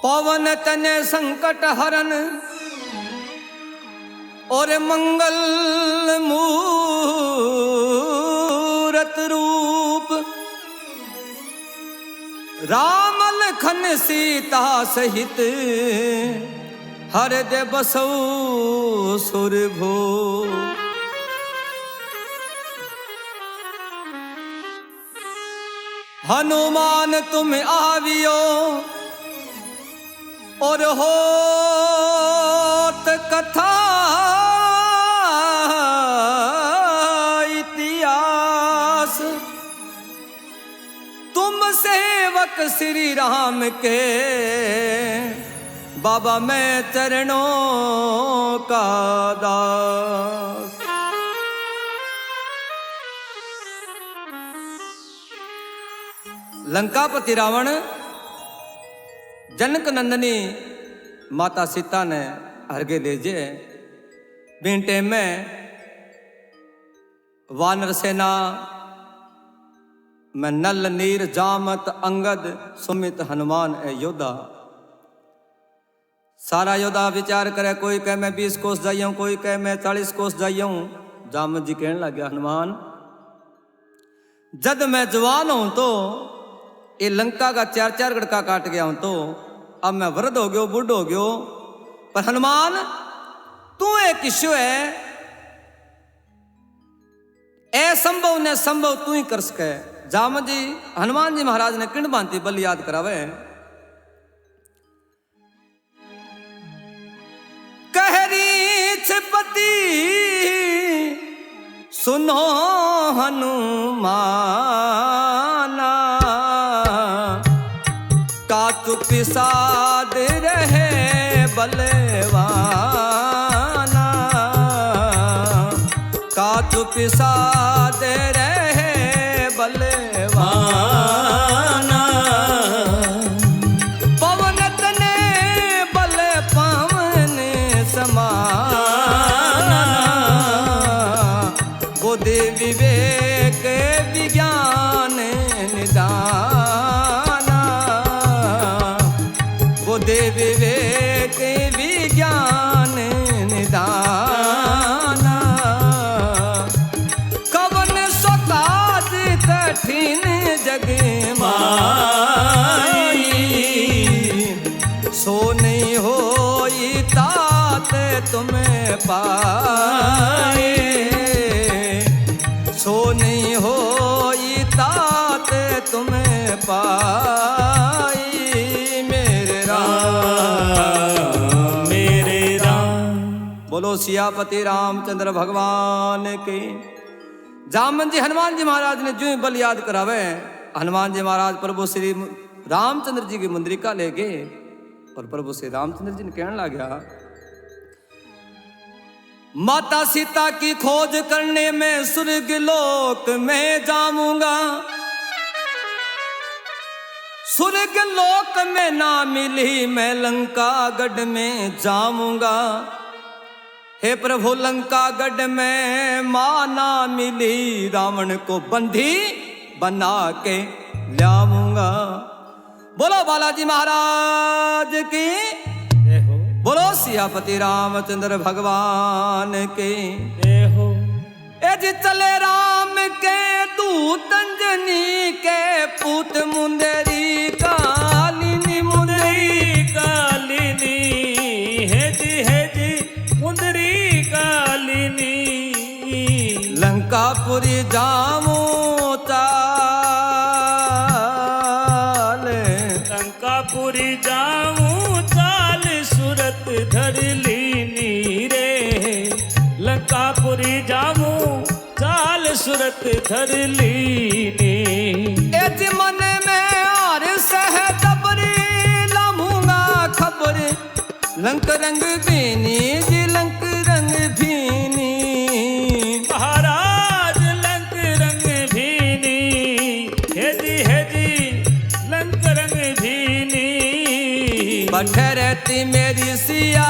पवन तने संकट हरन और मंगल मूरत रूप राम लखन सीता सहित हृदय बसौ सुरभो। हनुमान तुम आवियो और होत कथा इतिहास तुम सेवक श्री राम के बाबा मैं चरणों का दास। लंकापति रावण जनक नंदनी माता सीता ने अर्घ्य लेजे बिंटे में वानर सेना में नल नीर जामत अंगद सुमित हनुमान ए योद्धा सारा योद्धा विचार करे। कोई कह मैं 20 कोस जाइयो, कोई कह मैं 40 कोस जाइयो। जामत जी कहने लग गया हनुमान जद मैं जवान हूं तो ये लंका का 4-4 गड़का काट गया हूं, तो अब मैं वृद्ध हो गयो, बुढ़ हो गयो। पर हनुमान तू एक किस्यो है, असंभव ने संभव तू ही कर सके। जामत जी हनुमान जी महाराज ने किण भांति बल याद करावे। कहरीछपति सुनो हनुमाना कातु पिसाद रहे बलवाना कातु पिसाद रहे बलवाना पवन तने बल पावन समाना बुद्धि विवेक विज्ञान निदाना बुद्धि विवेक विज्ञान निदाना कवन सोकाज कठिन जग माई सो नहीं होई तात तुम्हें पाए सो नहीं होई तात तुम्हें पाई मेरे राम। बोलो सियापति रामचंद्र भगवान के। जामन जी हनुमान जी महाराज ने जो बल याद करावे हनुमान जी महाराज प्रभु श्री रामचंद्र जी की मुंद्रिका ले गए और प्रभु श्री रामचंद्र जी ने कहने लगा माता सीता की खोज करने में स्वर्ग लोक में जाऊंगा स्वर्ग लोक में ना मिली मैं लंका गढ़ में जाऊंगा। हे प्रभु लंका गढ़ में मां ना मिली रावण को बंदी बना के लाऊंगा। बोलो बालाजी महाराज की बोलो सियापति रामचंद्र भगवान के हो। एज चले राम के दूत अंजनी के पूत मुंदरी कालिनी हेजी मुंदरी कालिनी लंकापुरी जामो चाल लंकापुरी जामो चाल सुरत धर लीनी रे लंकापुरी जामू चाल सुरत धर लीनी। एज मन में और सह दबरी लामूंगा खबर लंक रंग भीनी जी लंक रंग भीनी महाराज लंक रंग भीनी हेजी लंक रंग भीनी बठ रहती मेरी सिया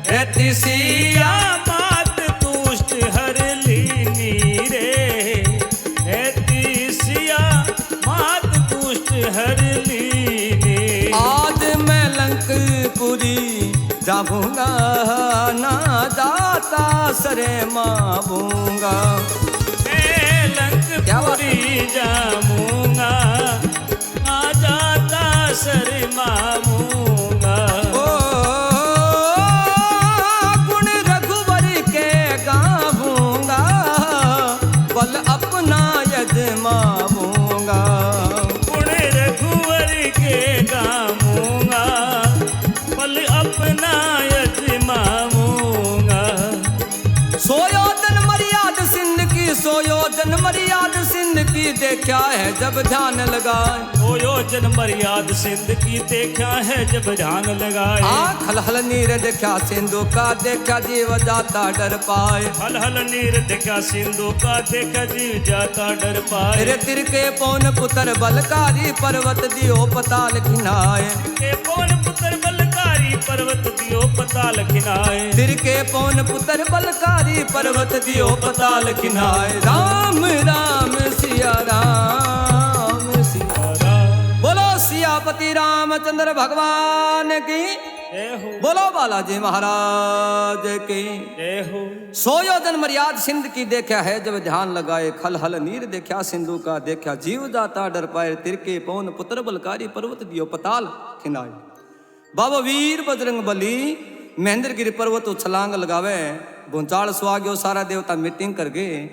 रहती सिया मात तुष्ट हर लीनी रे जाता सरे मावूंगा, मैं लंकपुरी जाऊंगा, आ जाता शर्माऊंगा। ओ गुण रघुवर के गाऊंगा, बल अपना यजमाऊंगा। गुण रघुवर के गाऊंगा, बल अपना यजमाऊंगा। सोयोजन मर्याद सिंध की, सोयोजन मर्याद सिंध की देखा है जब ध्यान लगाए। सोयोजन मर्याद सिंध की देखा है जब ध्यान लगाए। खल हल नीर देखा सिंधु का, देखा जीव जाता डर पाए। हल हल नीर देखा सिंधु का, देखा जीव जाता डर पाए। तेरे तिर के पौन पुत्र बलकारी, पर्वत दियो पताल खिनाए। के पौन पुत्र बलकारी, पर्वत दियो पताल खिनाए। तिर के पौन पुत्र बलकारी, पर्वत दियो पताल खिनाए। राम राम सिया राम सिया राम। बोलो सियापति रामचंद्र भगवान की, जय हो, बोलो बालाजी महाराज की। जय हो। सोयोजन मर्याद सिंध की देखा है जब ध्यान लगाए। खल हल नीर देखा सिंधु का, देखा जीव जाता डर पाए। तिरके पवन पुत्र बलकारी, पर्वत दियो पताल खिनाए। बाबा वीर बजरंग बली महेंद्रगिरी पर्वत उछलांग लगावे। भूचाल सुहाग्यो सारा देवता मीटिंग कर गए।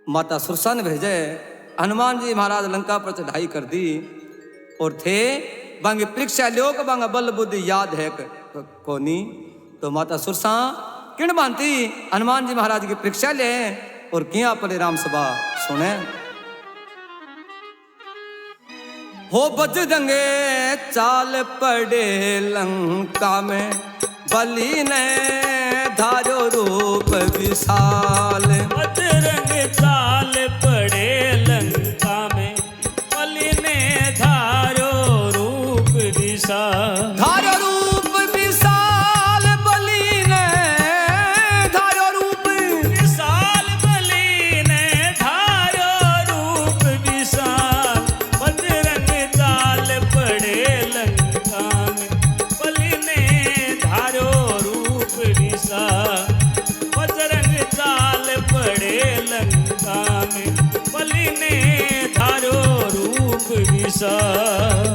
माता सुरसा ने भेजे, हनुमान जी महाराज लंका पर चढ़ाई कर दी। और थे बांगे परीक्षा लोक बांगा बल बुद्धि याद है कोनी। तो माता सुरसा किण बांती हनुमान जी महाराज की परीक्षा ले और किया पड़े राम सभा सुने। हो बजरंगे चाल पड़े लंका में, बलि ने धारो रूप विशाल। बजरंग चाल पड़े लंका में, बलि ने धारो रूप विशाल। धारो रूप विशाल, बलि ने धारो रूप विशाल, बलि ने धारो रूप विशाल। बजरंग चाल पड़े लंका में, बलि ने धारो रूप विशाल। बजरंग चाल पड़े लंका में, बलि ने धारो रूप विशाल।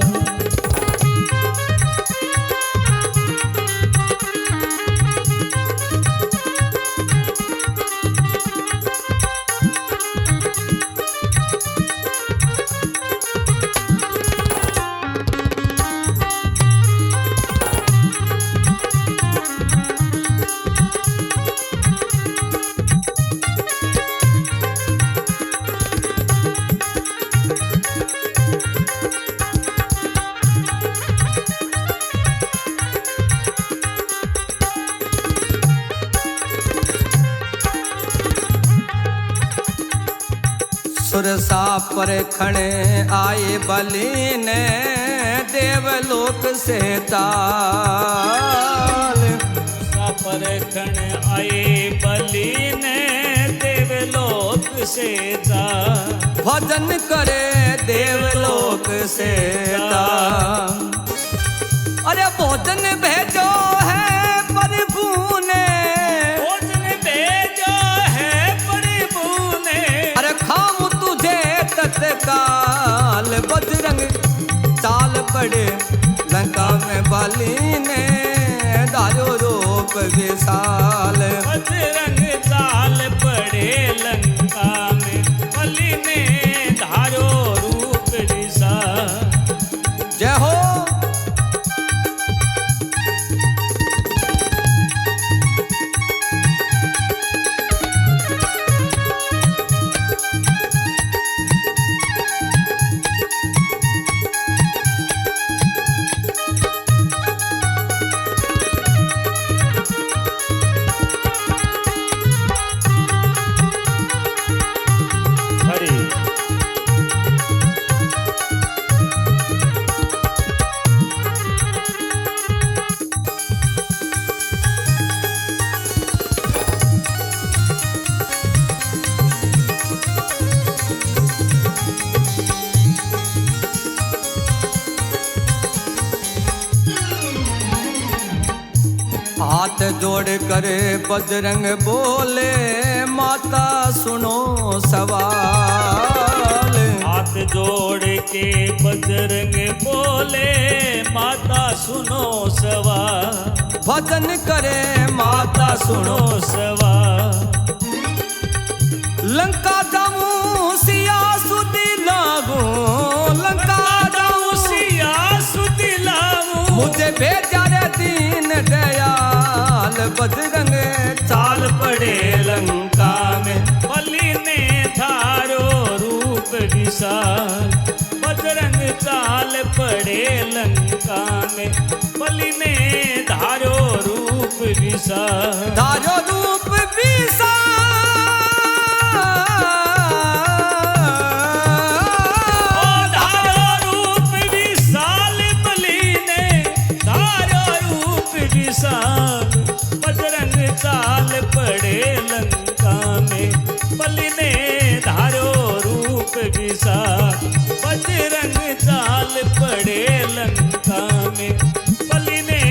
सुरसा पर खड़े आए बलि ने, देवलोक से ताल। पर खण आए बलि ने, देवलोक से ताल। भजन करे देवलोक से ताल। अरे भोजन भेजो है प्रभु ने, भोजन भेजो है प्रभु ने। अरे खाऊं तुझे तत्काल। बजरंग चाल पड़े लंका में, बलि ने धारो रूप विशाल। बजरंग चाल पड़े लंका में, बलि ने धारो रूप विशाल। जय हो। जोड़ करे बजरंग बोले माता सुनो सवाल। हाथ जोड़ के बजरंग बोले माता सुनो सवाल। भजन करे माता सुनो सवाल। लंका जाऊं सिया सुदी लाऊं, लंका जाऊं सिया सुदी लाऊं। मुझे भेजा रे दीन दयाल, बजरंग चाल पड़े लंका में बलि ने धारो रूप विशाल। बजरंग चाल पड़े लंका में बलि ने धारो रूप विशाल। धारो रूप विशाल, धारो रूप विशाल बलि ने धारो रूप विशाल। बजरंग चाल पड़े लंका में बलि ने धारो रूप विशाल। बजरंग चाल पड़े लंका में बलि ने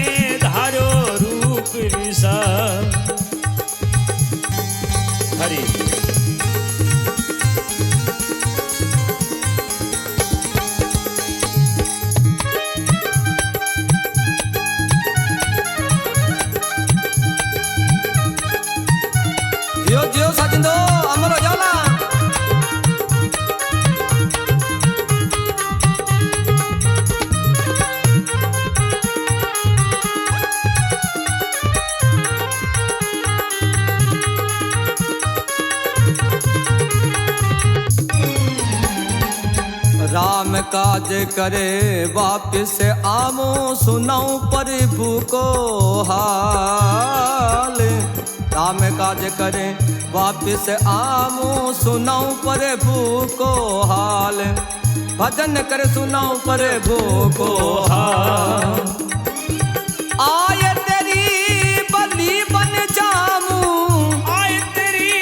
धारो रूप विशाल। हरि जियो जियो सजिंदो अमर हो जाला। राम काज करे वापिस आमो सुनाऊं प्रभु को हाल। राम काज करे वापिस आमो सुनाऊं प्रभु को हाल। भजन कर सुनाऊं प्रभु को हाल। आए तेरी बलि बन जाऊं, आए तेरी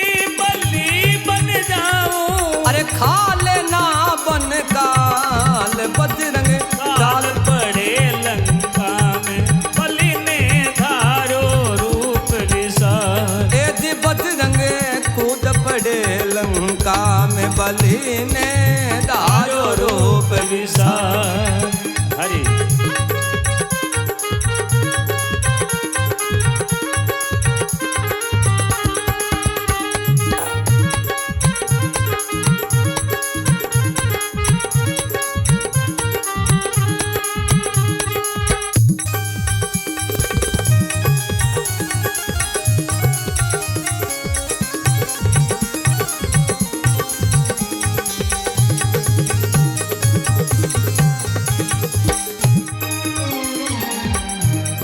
बलि बन जाऊं। अरे खा लेना बन काल, बजरंग चाल पड़े लंका में बलि ने धारो रूप विशाल। ए जी बजरंग कूद पड़े लंका में बलि ने धारो रूप विशाल। हरि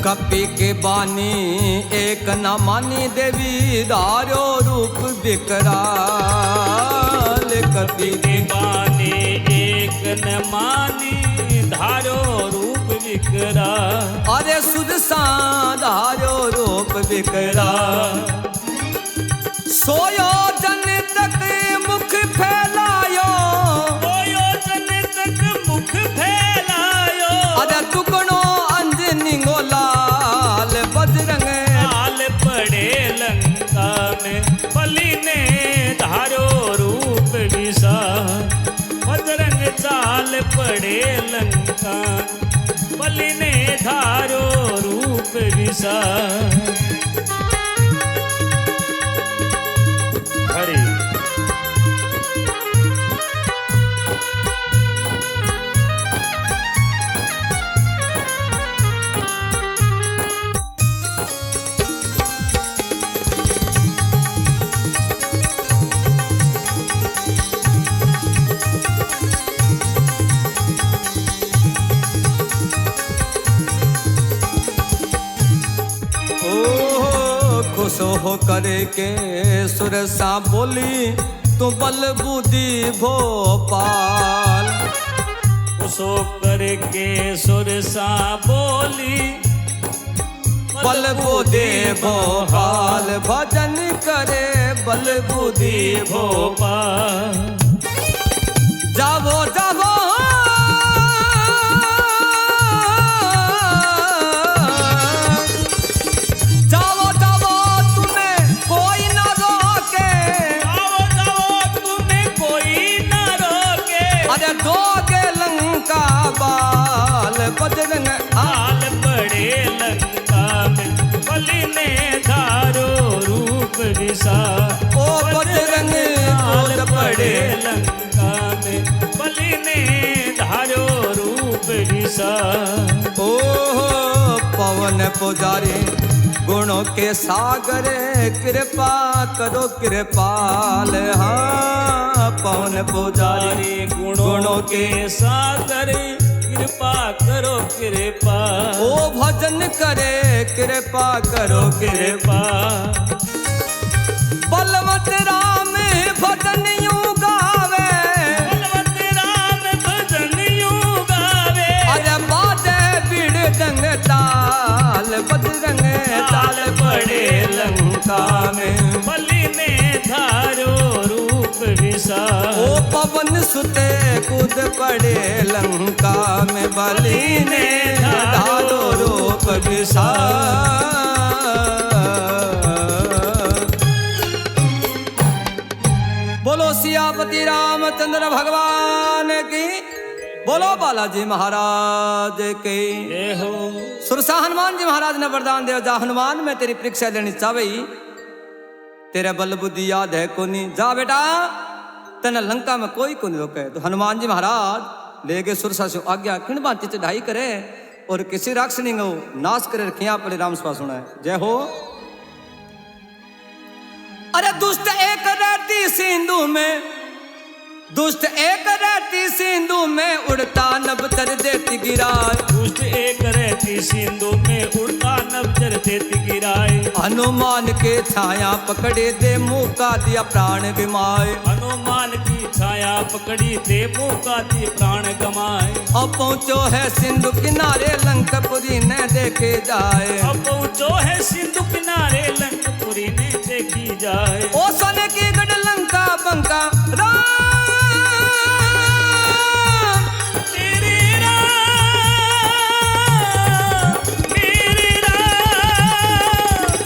कपि के बानी एक न मानी देवी धारो रूप विकराल। कपि के बानी एक न मानी धारो रूप विकराल। अरे सुदसा धारो रूप विकराल। सोयो जन तक मुख फैलायो, सोयो जन तक मुख फैलायो। अरे टुकड़ो अंजनी गोलाल, बजरंग चाल पड़े लंका में बलि ने धारो रूप विशाल। बजरंग चाल पड़े लंका बलि ने धारो रूप विशाल। हरि खुश हो करे के सुरसा बोली तू बल बुद्धि भोपाल। उसो करके सुरसा बोली बल बुद्धि भोपाल। भजन करे बल बुद्धि भोपाल। जावो जावो जावो विशाल। ओ बजरंग क्रोध पड़े लंका में, बलि ने धारो रूप विशाल। ओ पवन पुजारी गुणों के सागर, कृपा करो कृपाल। हाँ पवन पुजारी गुणों के सागर, कृपा करो कृपा। ओ भजन करे कृपा करो कृपा। बलवंत राम भजन यूं गावे, बलवंत राम भजन यूं गावे। अरे बाजे बीड़ दंग ताल, बजरंग ताल पड़े लंका में। बलि ने धारो रूप विशाल। ओ पवन सुते कूद पड़े लंका में, बलि ने धारो रूप विशाल। बोलो सियापति रामचंद्र भगवान की, बोलो बालाजी महाराज की। जय हो। सुरसा हनुमान जी महाराज ने वरदान दिया, जा हनुमान मैं तेरी परीक्षा लेनी चाहई, तेरे बल बुद्धि याद है कोनी, जा बेटा तेना लंका में कोई को नहीं रोके। तो हनुमान जी महाराज ले गए सुरसा से आज्ञा, किन बात चढ़ाई करे और किसी राक्षसी को नाश करे रखिया पड़े। राम सभा सुना है। जय हो। अरे दुष्ट एक रहती सिंधु में, दुष्ट एक रहती सिंधु में, उड़ता नबतर देती गिराए। दुष्ट एक रहती सिंधु में, उड़ता नबतर देती गिराए। हनुमान के छाया पकड़े दे, मुंह का दिया प्राण गमाए। हनुमान की छाया पकड़ी दे, मुंह का दिए प्राण गमाए। अब पहुंचो है सिंधु किनारे, लंकापुरी ने देखे जाए। अब पहुंचो है सिंधु किनारे, लंकापुरी ने देखी जाए। ओ सोने की गढ़ लंका बंका राम, तेरे राम, मेरे राम।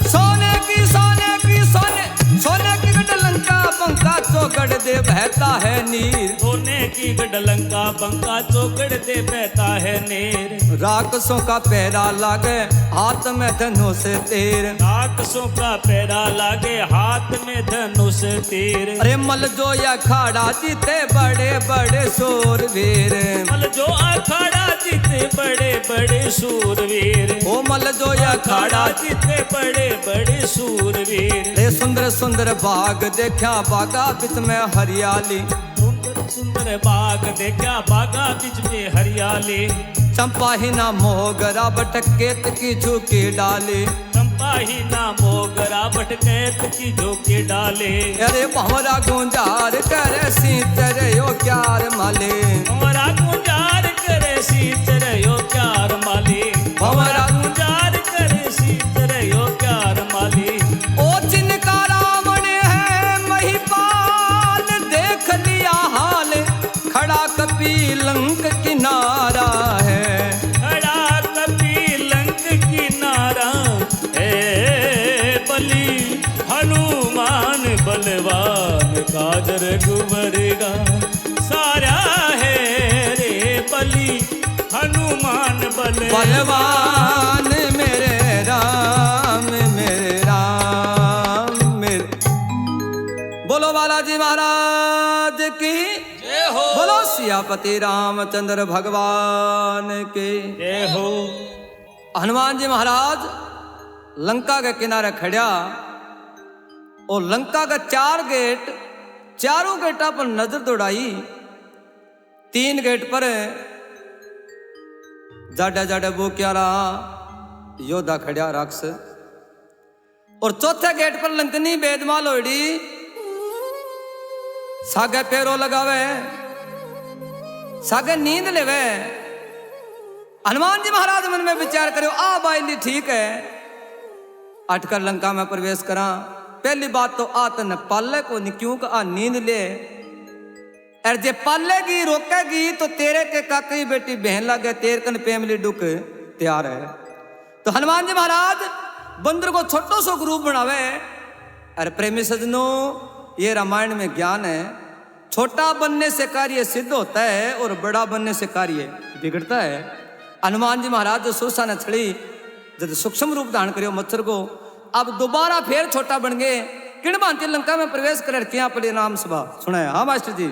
सोने की सोने की सोने, सोने की गढ़ लंका बंका, चौगढ़ दे बहता है नीर। सोने की गढ़ लंका बंका, चौगढ़ दे बहता है नीर। राक्षसों का पहरा लागे, हाथ में धनुष तीर। राक्षसों का पैरा लागे, हाथ में धनुष तीर। अरे मल जो या खाड़ा जीते बड़े बड़े शूरवीर। मल जो अखाड़ा जीते बड़े बड़े शूरवीर। ओ मल जो या खाड़ा जीते बड़े बड़े शूरवीर। रे सुंदर सुंदर बाग देखा, बागा बीच में हरियाली। सुंदर सुंदर बाग देखा, बागा बीच में हरियाली। चंपा ही ना मोगरा बटकेत की झुकी डाली। चंपा ही ना मोगरा बटकेत की झोंके डाले। अरे भंवरा गुंजार करे सींचर यो क्यार माले। भंवरा गुंजार करे सींचर यो क्यार माले। भंवरा गुंजार करे सींचर यो क्यार माले। ओ जिनका रावण है महिपाल, देख लिया हाल खड़ा कपी लंक किनारा है। खड़ा कपी लंक किनारा है, बलि हनुमान बलवान, काजर गुबरगा सारा है रे। बलि हनुमान बलवान मेरे राम, मेरे राम मेरे। बोलो बालाजी महाराज की, बोलो सियापति रामचंद्र भगवान के। जय हो। हनुमान जी महाराज लंका के किनारे खड़ा और लंका का 4 गेट, चारों गेटा पर नजर दौड़ाई। 3 गेट पर जाडा जाडा बोक्यारा योद्धा खड़ा राक्ष, और चौथे गेट पर लंकनी बेदमाल होड़ी सागे पैरों लगावे, सागे नींद लेवे। हनुमान जी महाराज मन में विचार करो, आ बाइली ठीक है, अटकर लंका में प्रवेश करा। पहली बात तो आ तन पाले को नहीं, क्यों आ नींद ले, और जे पालेगी रोकेगी तो तेरे के काकई बेटी बहन लगे, तेरे कन फैमिली डुक तैयार है। तो हनुमान जी महाराज बंदर को छोटो सो ग्रुप बनावे। अरे प्रेमी सजनों, ये रामायण में ज्ञान है, छोटा बनने से कार्य सिद्ध होता है और बड़ा बनने से कार्य बिगड़ता है। हनुमान जी महाराज जो सुरसा ने छड़ी जब सूक्ष्म रूप धारण करियो मच्छर को, अब दोबारा फिर छोटा बन गए। किण भांति लंका में प्रवेश कर किया पड़े नाम सभा सुनाए। हाँ मास्टर जी।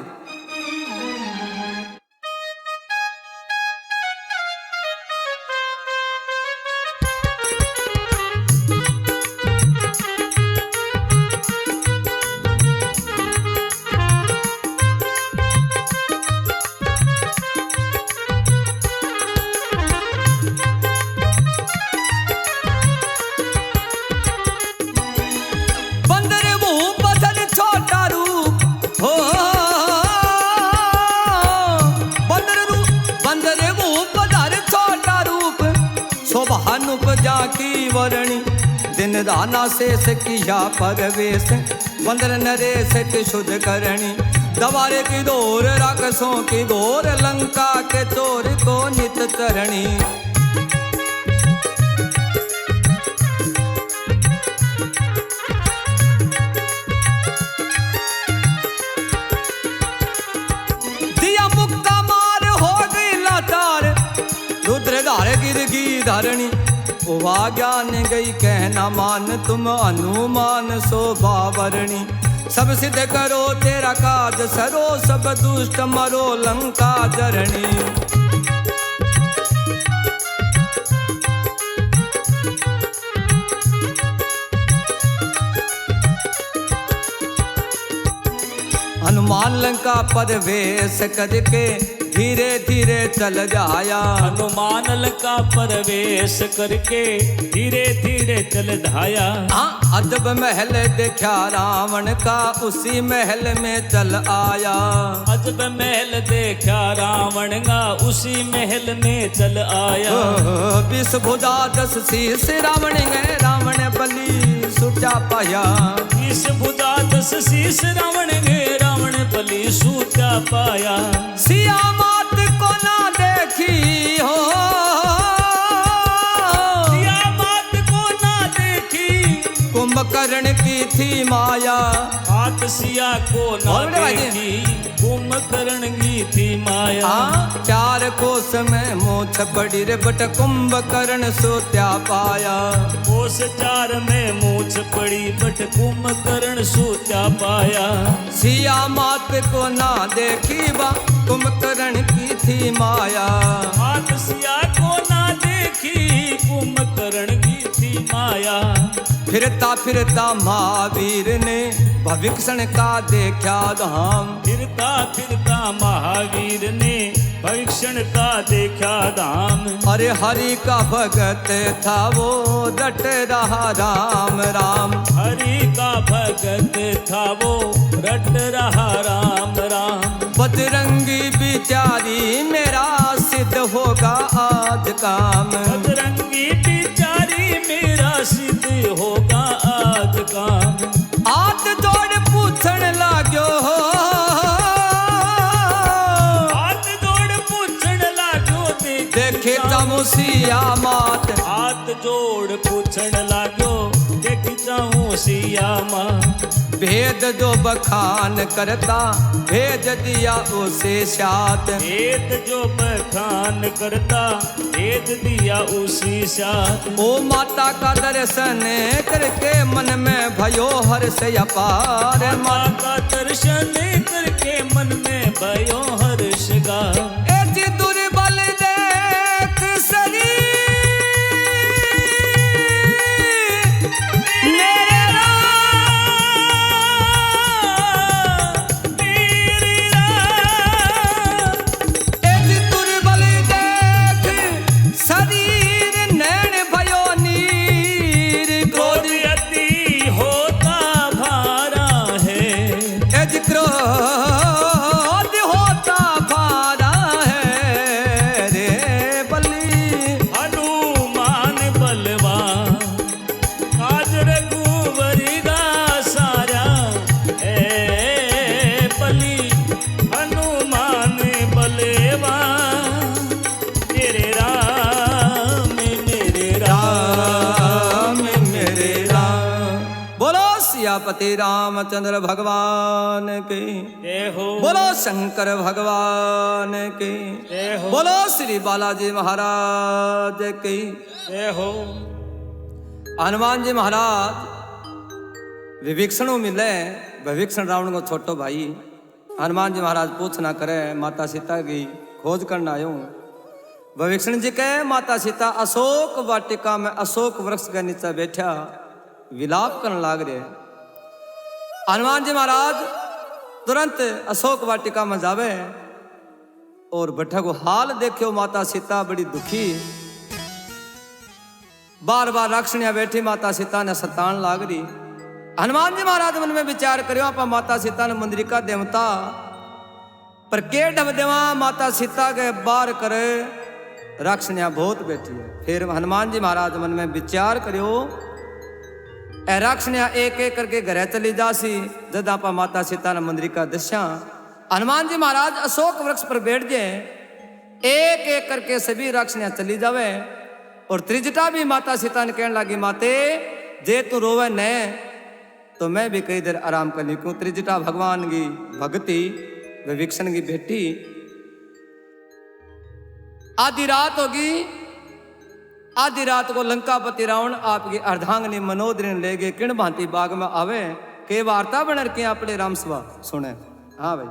की वरणी दिन दाना शेष किया परवेश बंदर नरेश की शुद्ध करणी दवारे की दौर राक्षसों की दौर लंका के चोर को नित तरणी। दिया मुक्का मार हो गई लाचार रुद्र धार गिरगी धारणी उवा ज्ञान गई कहना मान तुम अनुमान शोभावरणी सब सिद्ध करो तेरा काज सरो सब दुष्ट मरो लंका जरणी। हनुमान लंका परवेश करके धीरे धीरे चल जाया। हनुमान लंका प्रवेश करके धीरे धीरे चल धाया। हाँ अजब महल देखा रावण का उसी महल में चल आया। अजब महल देखा रावण का उसी महल में चल आया। 20 भुजा 10 शीश रावण गए रावण बलि सूटा पाया। 20 भुजा 10 शीश रावण गए रावण बलि सूटा पाया। सिया मात को ना देखी हो सिया मात को ना देखी कुंभकर्ण की थी माया। बात सिया को ना देखी कुंभकर्ण की थी माया। 4 कोस में मोछ पड़ी रे बट कुंभकर्ण सोत्या पाया। कोस 4 में मूछ पड़ी बट कुंभकर्ण सोत्या पाया। सिया मात को ना देखी बा कुंभकर्ण की थी माया। बात सिया को ना देखी कुंभकर्ण की थी माया। फिरता फिरता महावीर ने भविष्य का देखा धाम। फिरता फिरता महावीर ने भविष्य का देखा धाम। अरे हरि का भगत था वो रट रहा राम राम। हरि का भगत था वो रट रहा राम राम। बजरंगी बिचारी मेरा सिद्ध होगा आज काम। बजरंगी बिचारी मेरा सिद्ध होगा आज काम। हाथ जोड़ पूछण लाग्यो हाथ जोड़ पूछण लाग्यो देखे जाऊं सिया मात। हाथ जोड़ पूछण लाग्यो देख जाऊं सिया मां। भेद जो बखान करता भेज दिया उसे साथ। भेद जो बखान करता भेज दिया उसी साथ। ओ माता का दर्शन करके मन में भयो हर्ष अपार। माता का दर्शन करके मन में भयो हर्ष गा। ऐसी दुर्बल देख शरीर पति रामचंद्र भगवान के जय हो। बोलो शंकर भगवान के जय हो। बोलो श्री बालाजी महाराज की जय हो। हनुमान जी महाराज विभीषण मिले। विभीषण रावण को छोटो भाई। हनुमान जी महाराज पूछना करे माता सीता की खोज करना आयो। विभीषण जी कहे माता सीता अशोक वाटिका में अशोक वृक्ष के नीचे बैठा विलाप करने लाग रहे। हनुमान जी महाराज तुरंत अशोक वाटिका में जावे और बैठा को हाल देखियो। माता सीता बड़ी दुखी, बार बार राक्षणिया बैठी माता सीता ने सतान लाग रही। हनुमान जी महाराज मन में विचार करियो आप माता सीता ने मंद्रिका देवता पर के ढब देवा माता सीता के बार करे राक्षणिया बहुत बैठी है। फिर हनुमान जी महाराज मन में विचार करियो ए राक्षणिया एक एक करके घरे चली जासी। जद आप माता सीता ने मंद्रिका दस्या हनुमान जी महाराज अशोक वृक्ष पर बैठ जाए, एक एक करके सभी राक्षणिया चली जावे। और त्रिजटा भी माता सीता ने कहने लगी माते जे तू रोवे न तो मैं भी कई देर आराम कर ली। क्यों त्रिजटा भगवान की भक्ति विभीषण की बेटी। आधी रात होगी, आधी रात को लंकापति रावण आपकी अर्धांगनी मनोदरी ले गए किण भांति बाग में आवे के वार्ता बन रखी अपने राम सभा सुने। हाँ भाई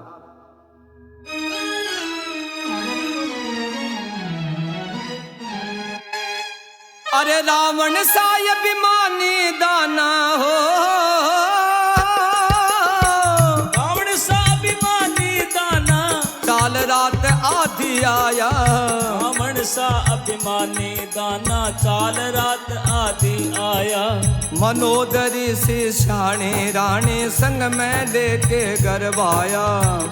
अरे रावण साय अभिमानी दाना हो, रावण सा अभिमानी दाना चाल रात आधी आया। रावण सा अभिमानी दाना चाल रात आधी आया। मनोदरी सी शाणी रानी संग में लेके गरबाया।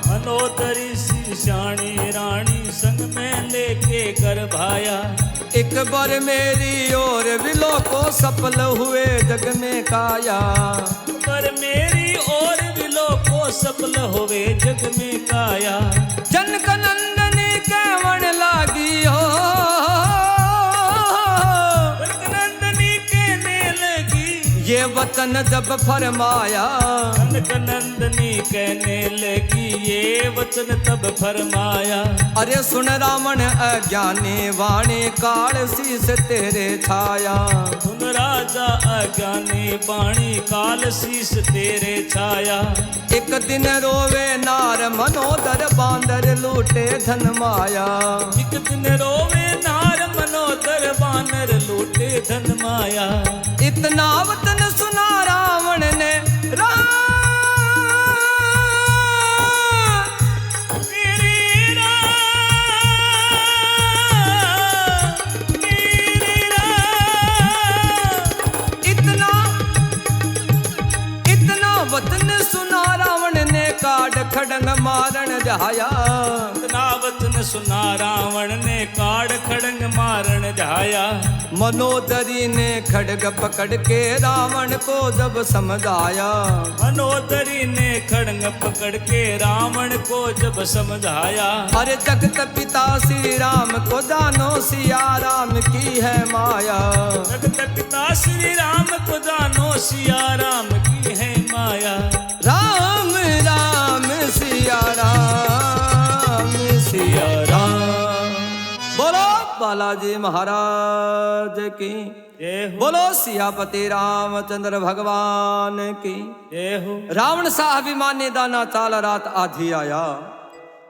मनोदरी सी शाणी रानी संग में लेके गरबाया। एक बार मेरी और विलो को सफल हुए जग में काया। पर मेरी और विलो को सफल हुए जग में काया। जनक नंदनी कहवन लागी हो, जनक नंदनी कहने लगी ये वचन जब फरमाया। जनक नंदनी कहने लगी ये वचन तब फरमाया। अरे सुन रावण अज्ञानी वाणी काल शीस तेरे छाया। सुन राजा अज्ञानी वाणी काल शीस तेरे छाया। एक दिन रोवे नार मनोदर बांदर लूटे धन माया। एक दिन रोवे नार मनोदर बानर लूटे धन माया। इतना वतन सुना रावण ने वतन सुना रावण ने काढ़ खड़ंग मारन जाया। इतना वचन सुना रावण ने काढ़ खड़ंग मारन जाया। मनोदरी ने खड़ग पकड़ के रावण को जब समझाया। मनोदरी ने खड़ग पकड़ के रावण को जब समझाया। अरे जगत पिता श्री राम को जानो सिया राम की है माया। जगत पिता श्री राम को जानो सिया राम की है माया। राम राम सिया राम सिया राम। बोलो बालाजी महाराज की जय हो। बोलो सियापति रामचंद्र भगवान की जय हो। रावण सा अभिमानी दाना चाल रात आधी आया।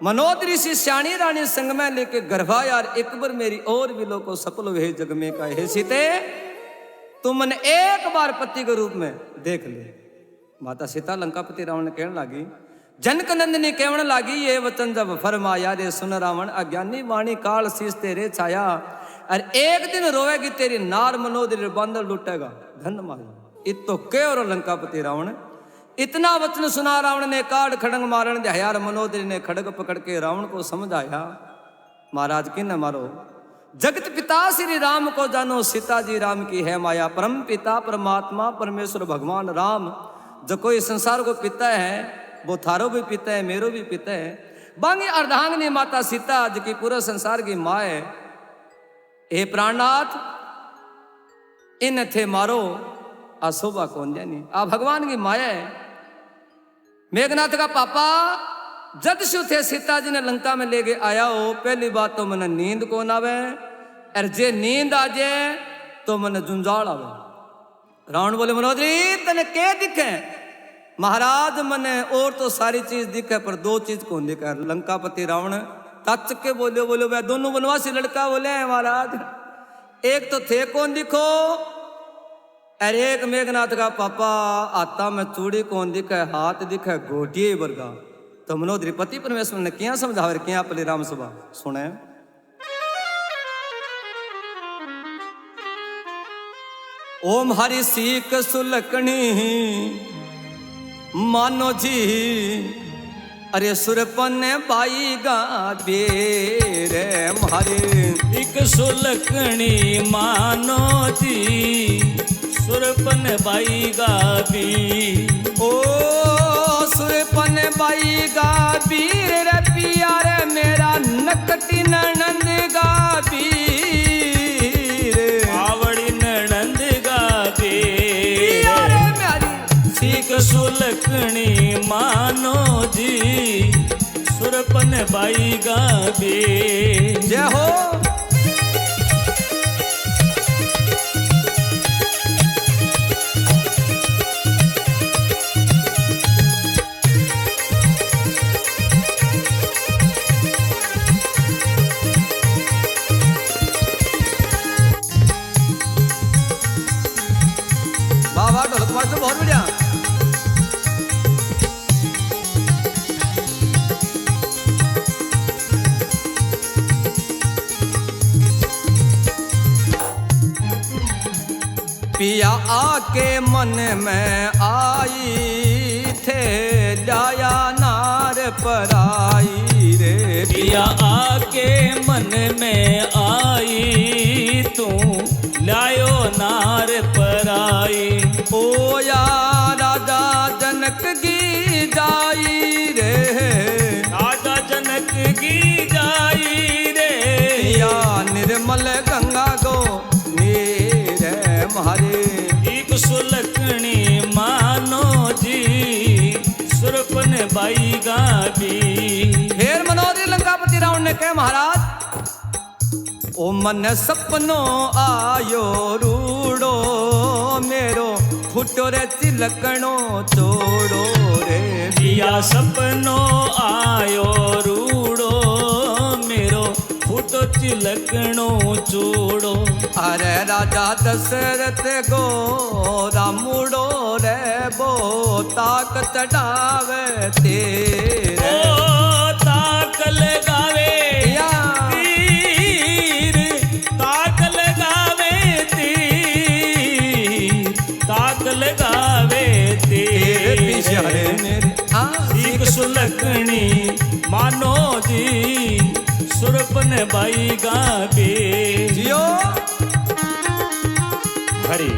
मनोदरी सी श्याणी रानी संग में लेके गर्भा यार एक बार मेरी और विलो को सफल हुए जग में का हे सीते तुमन एक बार पति के रूप में देख ले। माता सीता लंकापति रावण कहने लगी जनक नंदिनी कहने लगी ये वचन जब फरमाया रे सुन रावण अज्ञानी वाणी काल शीस तेरे छाया। और एक दिन रोएगी तेरी नार मनोदरी बंदर लुटेगा धन माया। इत तो के और लंकापति रावण इतना वचन सुना रावण ने काढ़ खड़ंग मारन दयार। मनोदरी ने खड़ग पकड़ के रावण को समझाया महाराज की न मारो। जगत पिता श्री राम को जानो सीता जी राम की है माया। परम पिता परमात्मा परमेश्वर भगवान राम जो कोई संसार को पिता है वो थारो भी पिता है मेरो भी पिता है। बांगी अर्धांगनी माता सीता जो की पूरे संसार की माँ है। हे प्राणनाथ इन थे मारो अशोभा कौन जानी आ भगवान की माया है। मेघनाथ का पापा जद शु थे सीता जी ने लंका में ले गए आया हो। पहली बात तो मन नींद कौन आवे और जे नींद आ जाए तो मन जुंजाल आवे। रावण बोले मनोदरी तने के दिखे महाराज मने और तो सारी चीज दिखे पर दो चीज कौन दिखे। लंकापति रावण तच के बोले बोले वह दोनों वनवासी लड़का बोले हैं महाराज, एक तो थे कौन दिखो, अरे एक मेघनाथ का पापा आता में चूड़ी कौन दिखे, हाथ दिखे घोटिए वर्गा। तो मनोद्रिपति परमेश्वर ने क्या समझावे क्या पली राम सभा सुने। ओम हरि सीख सुलकनी मानो जी, अरे सुरपन बाई गा बेरे मारे। एक सुलकनी मानो जी, सुरपन बाई गाबी। ओ सुरपन बाई गा बीर रे पिया रे मेरा नकटी ननंद गा बीर, आवड़ी ननंद गाबी। पिया रे मेरी सीख सुलकनी मानो जी, सुरपन बाई गाबी। जय हो। वाह ढोलक मास्टर बहुत बढ़िया। पिया आके मन में आई थे, लाया नार पर आई रे। पिया आके मन में आई, तू लायो नार पर आई। ओ या राजा जनक की जाई रे, राजा जनक की जाई रे। या निर्मल गंगा गो नीर मारे। एक सुलकनी मानो जी, सुरपन बाई गाबी। फिर मनोरी लंकापति रावण ने कहे महाराज, ओ मन सपनो आयो रूड़ो मेरो, फुटो रे तिलकणो चोड़ो रे। पिया सपनो आयो रूड़ो मेरो, फुटो तिलकणो चूड़ो। अरे राजा दशरथ गो रामुड़ो रे बो, ताक चढ़ावे तेरे। ओ ताक लगावे या तीर, ताक लगावे तीर, ताक लगावे तेरे पीछे तीर। मेरे सीख सुलकनी मानो जी, सुरपन बाई गाबी। जियो। हरी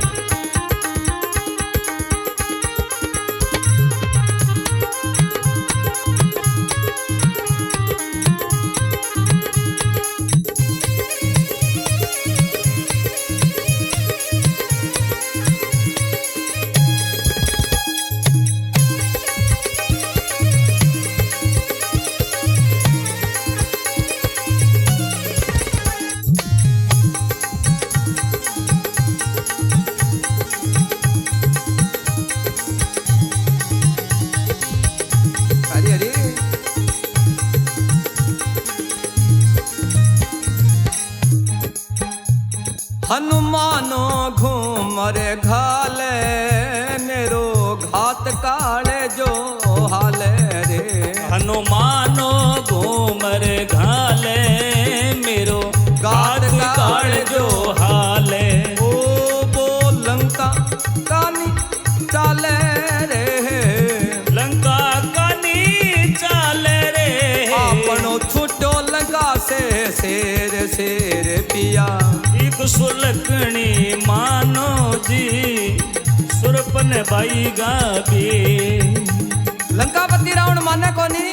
हरी हरी। हनुमानो घूमर घाले मेरो, घात काले जो हाले रे। हनुमानो घूमर घाले मेरो, गाड़ काड़ जो हाले। ओ बो लंका कानी चाले रे, लंका कानी चाले रे। आपनो छुटो लंका से शेर शेर पिया। एक सुलकनी मानो जी, सुरपन बाई गाबी। लंकापति रावण माने कोनी,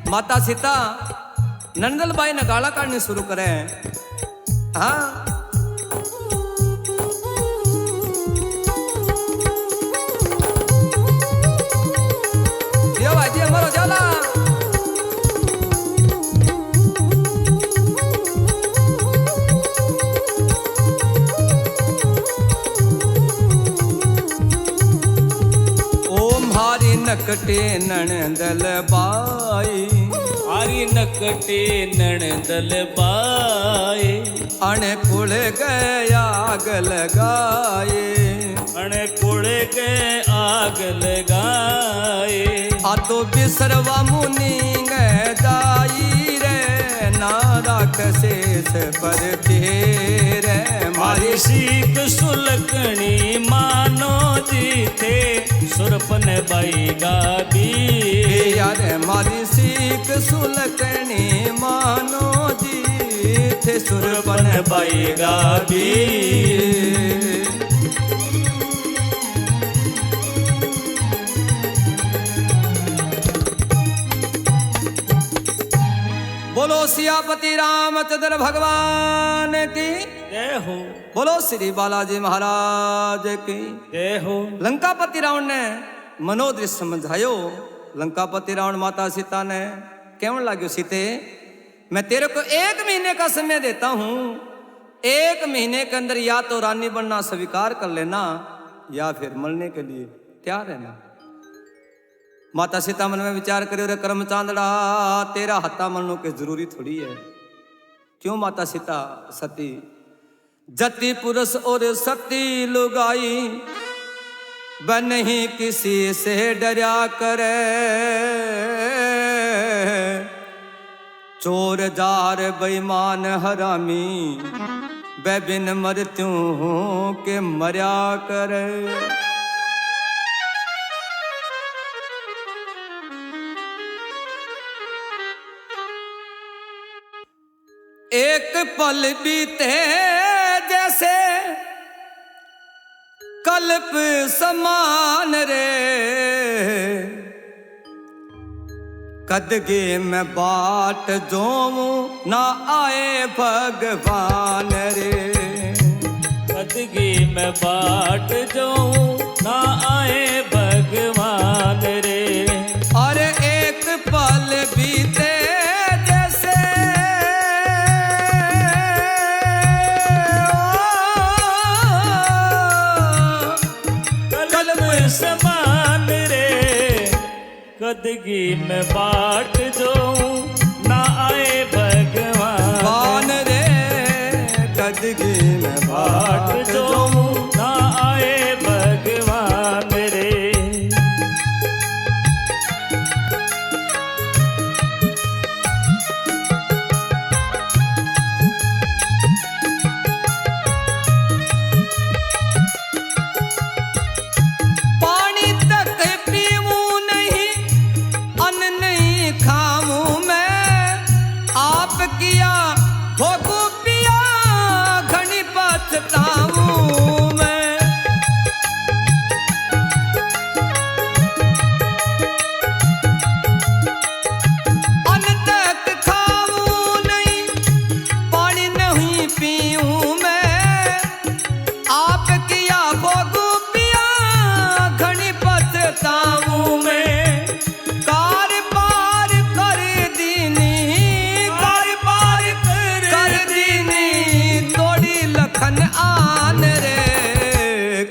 माता सीता नंदल बाई ने गाला काटनी शुरू करे। हाँ दियो भाई दियो मरो जाला। ओम हरि नकटे नणदल बाई आरी नकटे नणदल बाए अण कुल गया आग लगाए अण कुल के आग लगाए आ तो बिसरवा मुनि दाई रे ना राख शेष पर तेरे मारी सीख सुलकनी मानो जी थे सुरपन बाई गाबी यार मारी सीख सुलकनी मानो जी थे सुरपन बाई गाबी बोलो सियापति रामचंद्र भगवान की जय हो बोलो श्री बालाजी महाराज की जय हो लंकापति रावण ने मनोदृश्य समझायो लंकापति रावण माता सीता ने केवन लाग्यो सीते मैं तेरे को 1 महीने का समय देता हूं 1 महीने के अंदर या तो रानी बनना स्वीकार कर लेना या फिर मरने के लिए तैयार रहना माता सीता मन में विचार करे रे कर्म चांदड़ा तेरा हत्ता मरनो के जरूरी थोड़ी है क्यों माता सीता सती जति पुरुष और सती लुगाई वह नहीं किसी से डरा करे चोर जार बेईमान हरामी वह बिन मृत्यों के मर्या करे एक पल बीते जैसे कल्प समान रे कदगे में बाट जोमू ना आए भगवान रे कदगी में बाट जाऊं ना आए भगवान रे और एक पल बीते समान रे कदगी में बाट जाऊं ना आए भगवान रे कदगी में बाट जाऊं ना आए भगवान रे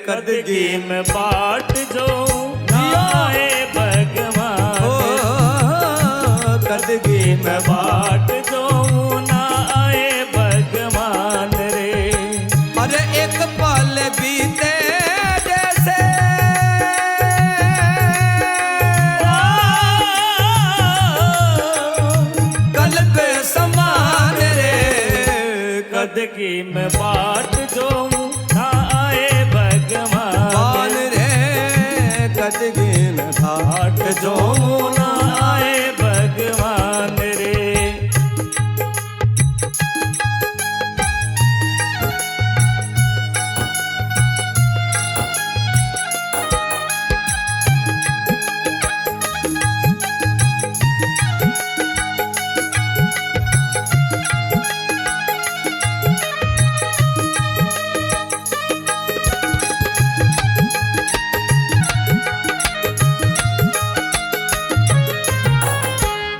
कदगी में बाट जो आए भगवान कदगी में बाट जो ना आए भगवान रे अरे एक पल बीते जैसे कल्प समान रे कदगी में बाट जो ना आए भगवान रे कदगी में बाट जो ना आए भगवान रे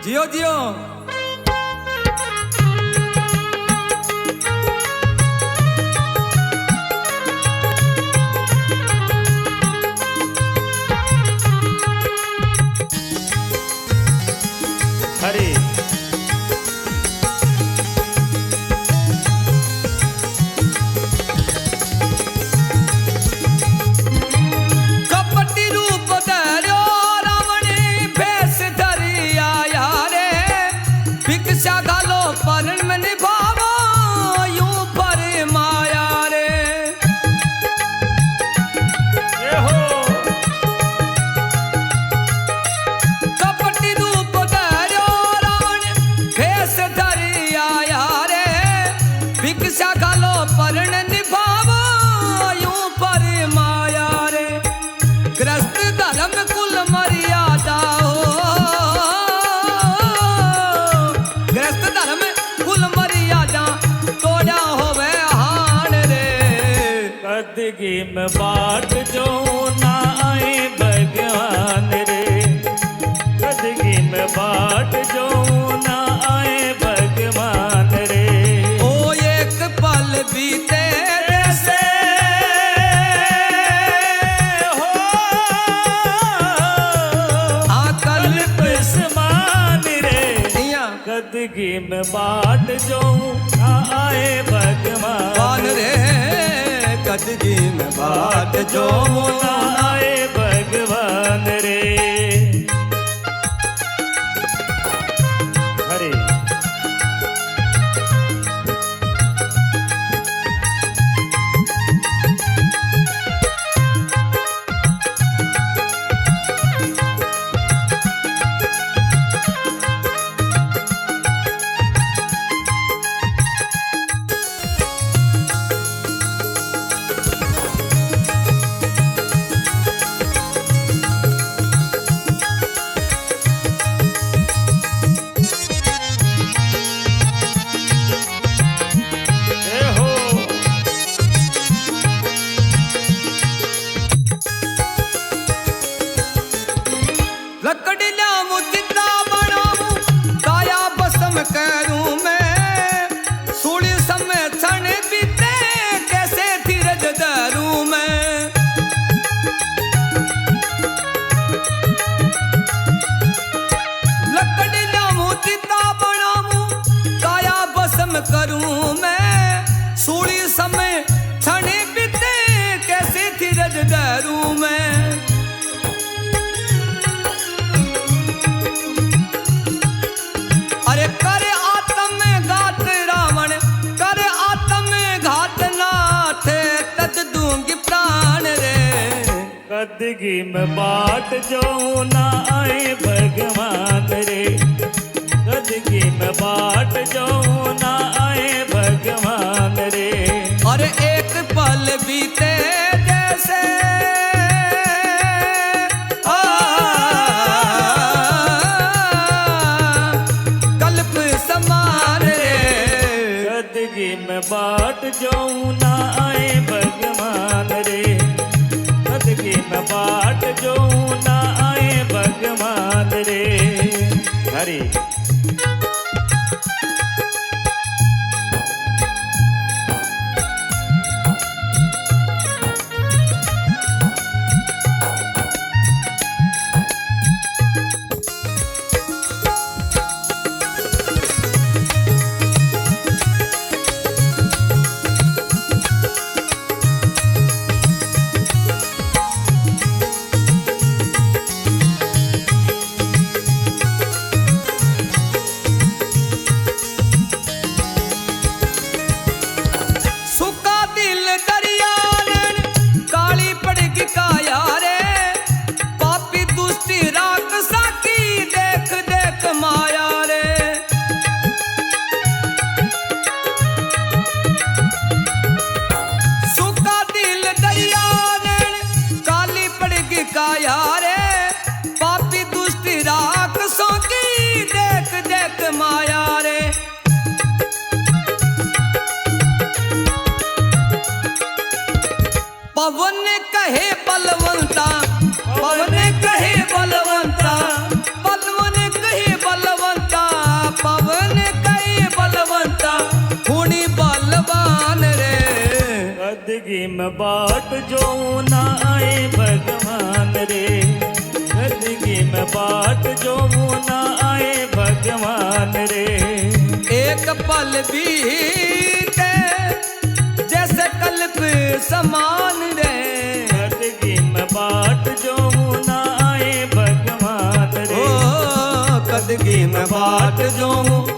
जियो जियो कदगी में बाट जो ना आए भगवान रे, कदगी में बाट जो ना आए भगवान रे। ओ एक पल बीते जैसे हो कल्प समान रे, कदगी में बाट जो ना आए भगवान रे, कदगी में बाट जो ना आए भगवान रे। हरे लकड़ी लाऊं चिता बनाऊं काया बसम करूं मैं, सूली समय क्षण बीते कैसे धीरज धरूं मैं। लकड़ी लाऊं चिता बनाऊं काया बसम करूं मैं, सूली समय क्षण बीते कैसे धीरज धरूं मैं। अरे करे आत्म में घात रावण, करे आत्म में घात नाथ, तद दूंगी प्राण रे। कदगी में बाट जो ना आए भगवान रे, कदगी में बाट जो ना आए भगवान रे। अरे एक पल बीते जैसे कल्प समान रे, कदगी में बाट जो ना आए भगवान रे, कदगी में बाट जो ना आए भगवान रे। हरि सुखा दिल दरिया नैन काली पड़गी काया रे, पापी दुष्टी राक्षसा की देख देख माया रे। सुखा दिल दरिया नैन काली पड़गी काया रे, पापी दुष्टी राक्षसों की देख देख माया रे। पवन कहे बलवंता, पवन कहे बलवंता, पवन कहे बलवंता, पवन कहे बलवंता, खूनी बलवान रे। कदगी में बाट जो ना आए भगवान रे, कदगी में बाट जो ना आए भगवान रे। एक पल बीते जैसे कल्प समान रे, कदगी में बाट जो ना आए भगवान रे। ओ कदगी में बाट जो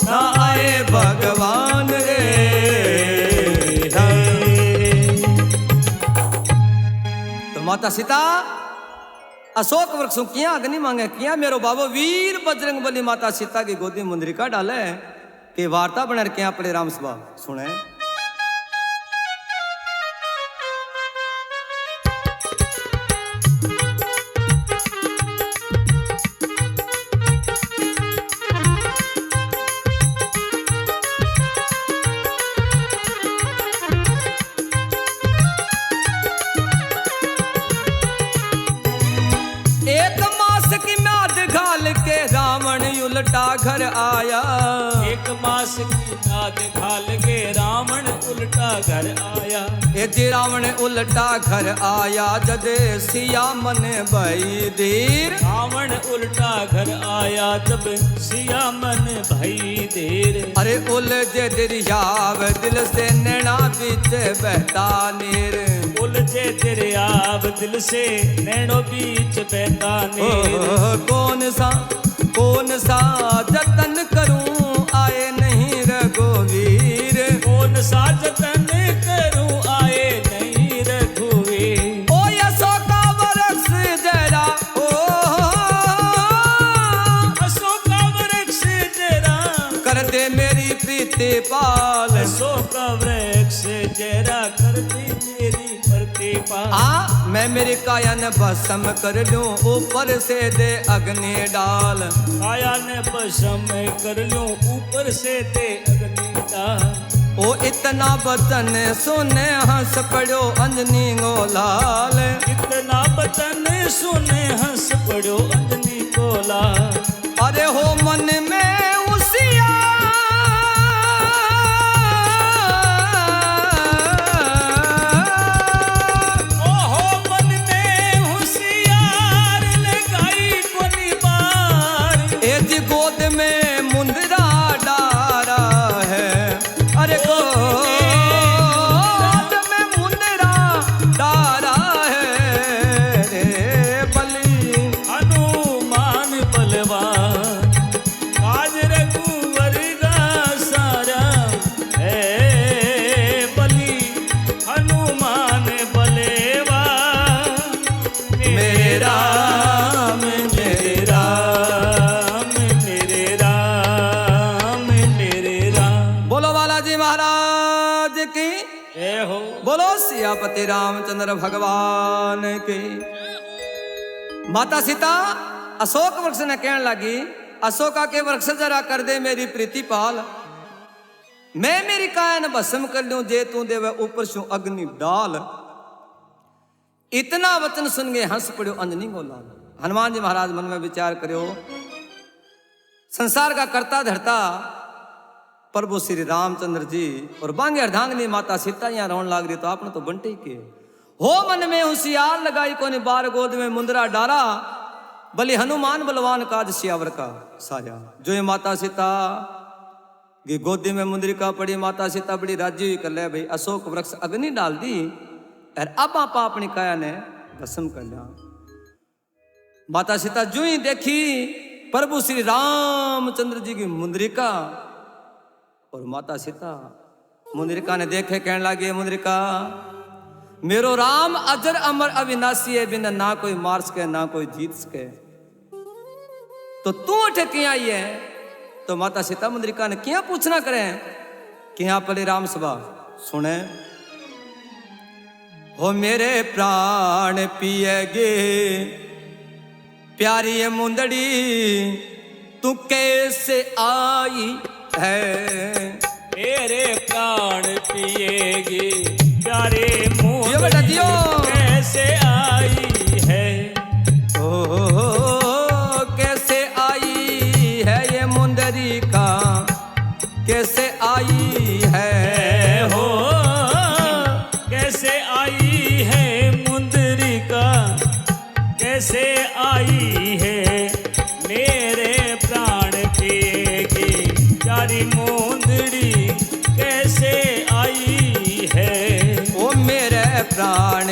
ना आए भगवान रे। तो माता सीता अशोक वृक्ष किया अग्नि मांगे, किया मेरो बाबो वीर बजरंग बली माता सीता की गोदी मुंद्रिका डाले कि वार्ता बने क्या पड़े राम सभा सुने। घाल के रावण उल्टा घर आया। एक मास की नाद घाल के रावण उल्टा घर आया। यदि रावण उल्टा घर आया जदे सिया मन भई धीर। रावण उल्टा घर आया जब सिया मन भई देर। अरे उलझे दरियाव दिल से नैना बीच बहता नीर। उलझे दरियाव दिल से नैनो बीच बहता नीर। कौन सा जतन करूं आए नहीं रघुवीर। कौन सा जतन करूं आए नहीं रघुवीर। ओ अशोका वृक्ष जरा ओ अशोका वृक्ष जरा कर दे मेरी प्रीति पाल। अशोका वृक्ष जरा कर दे मेरी प्रतिपाल। मैं मेरी काया न भस्म कर लूं ऊपर से दे अग्नि डाल। काया ने भस्म कर लूं ऊपर से दे अग्नि डाल। ओ इतना वचन सुने हंस पड़ो अंजनी गोलाल। इतना वचन सुने हंस पड़ो अंजनी गोलाल। अरे हो मन में उसिया गोद में मुंदरा डारा है। अरे गोद में मुंदरा डारा है। रे बलि हनुमान बलवान काज रघुवर का सारा है। बलि हनुमान बलवान मेरा बोलो सियापति रामचंद्र भगवान की। माता सीता अशोक वृक्ष ने कहने लगी अशोका के वृक्ष जरा कर दे मेरी प्रीति पाल। मैं मेरी काया न भस्म कर लूं जे तू देवे ऊपर सु अग्नि डाल। इतना वचन सुन गए हंस पड़ो अंजनी गोलाल। हनुमान जी महाराज मन में विचार करो संसार का करता धरता प्रभु श्री रामचंद्र जी और बांगे अर्धांगिनी माता सीता यहाँ रोन लाग रही तो आपने तो बंटे के हो मन में होशियार लगाई कोने बार गोद में मुंदरा डारा। बलि हनुमान बलवान काज सियावर का साया। जो ये माता सीता की गोदी में मुंदरिका पड़ी माता सीता बड़ी राजी हुई कर ले भाई अशोक वृक्ष अग्नि डाल दी और अब आप अपनी काया ने भस्म कर लिया। माता सीता जो ही देखी प्रभु श्री रामचंद्र जी की मुंदरिका और माता सीता मुंदरिका ने देखे कहने लगे मुंदरिका मेरो राम अजर अमर अविनाशी है बिना ना कोई मार सके ना कोई जीत सके तो तू उठ किया आई है। तो माता सीता मुंदरिका ने क्या पूछना करें कि यहाँ पले राम सभा सुने हो मेरे प्राण पिएगे प्यारी ये मुंदड़ी तू कैसे आई है। मेरे प्राण पिएगी प्यारे जियो बेटा जियो कैसे आई है। ओ कैसे आई है ये मुंदरी का कैसे आई है। हो कैसे आई है मुंदरी का कैसे आई है। मेरे प्राण पिएगी प्यारी मुंदरी कैसे आई है। ओ मेरे प्राण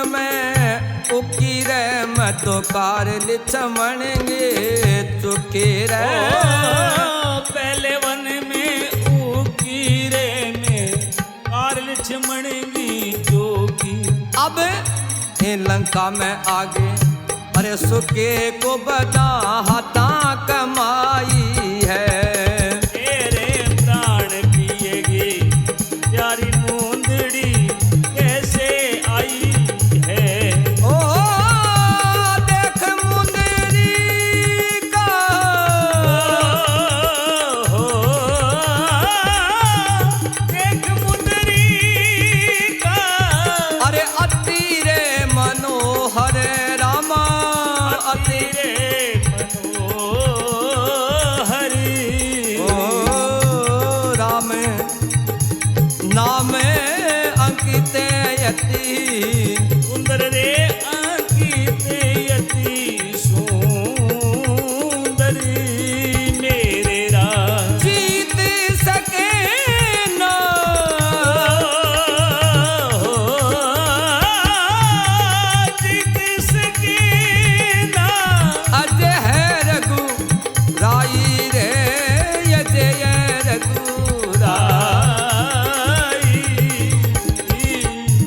में उकी रे मैं तो कार लिछमणगे चुकी रे। पहले वन में उकी रे में कार लिछमणगी चौकी। अब लंका में आगे अरे सुके को बता हाथा कमाई है। तेरे प्राण पिएगी प्यारी मुंदड़ी कैसे आई है। ओ देख मुंदरी का हो देख मुंदरी का अरे अति रे मनोहर रामा अति तेरे मनोहरी। ओ राम नाम अंकित यति सुंदर रे अंकित यति सुंदरी। मेरे राम जीत सके ना जीत सके ना। अजय है रघु राई रे यजय रघु राई।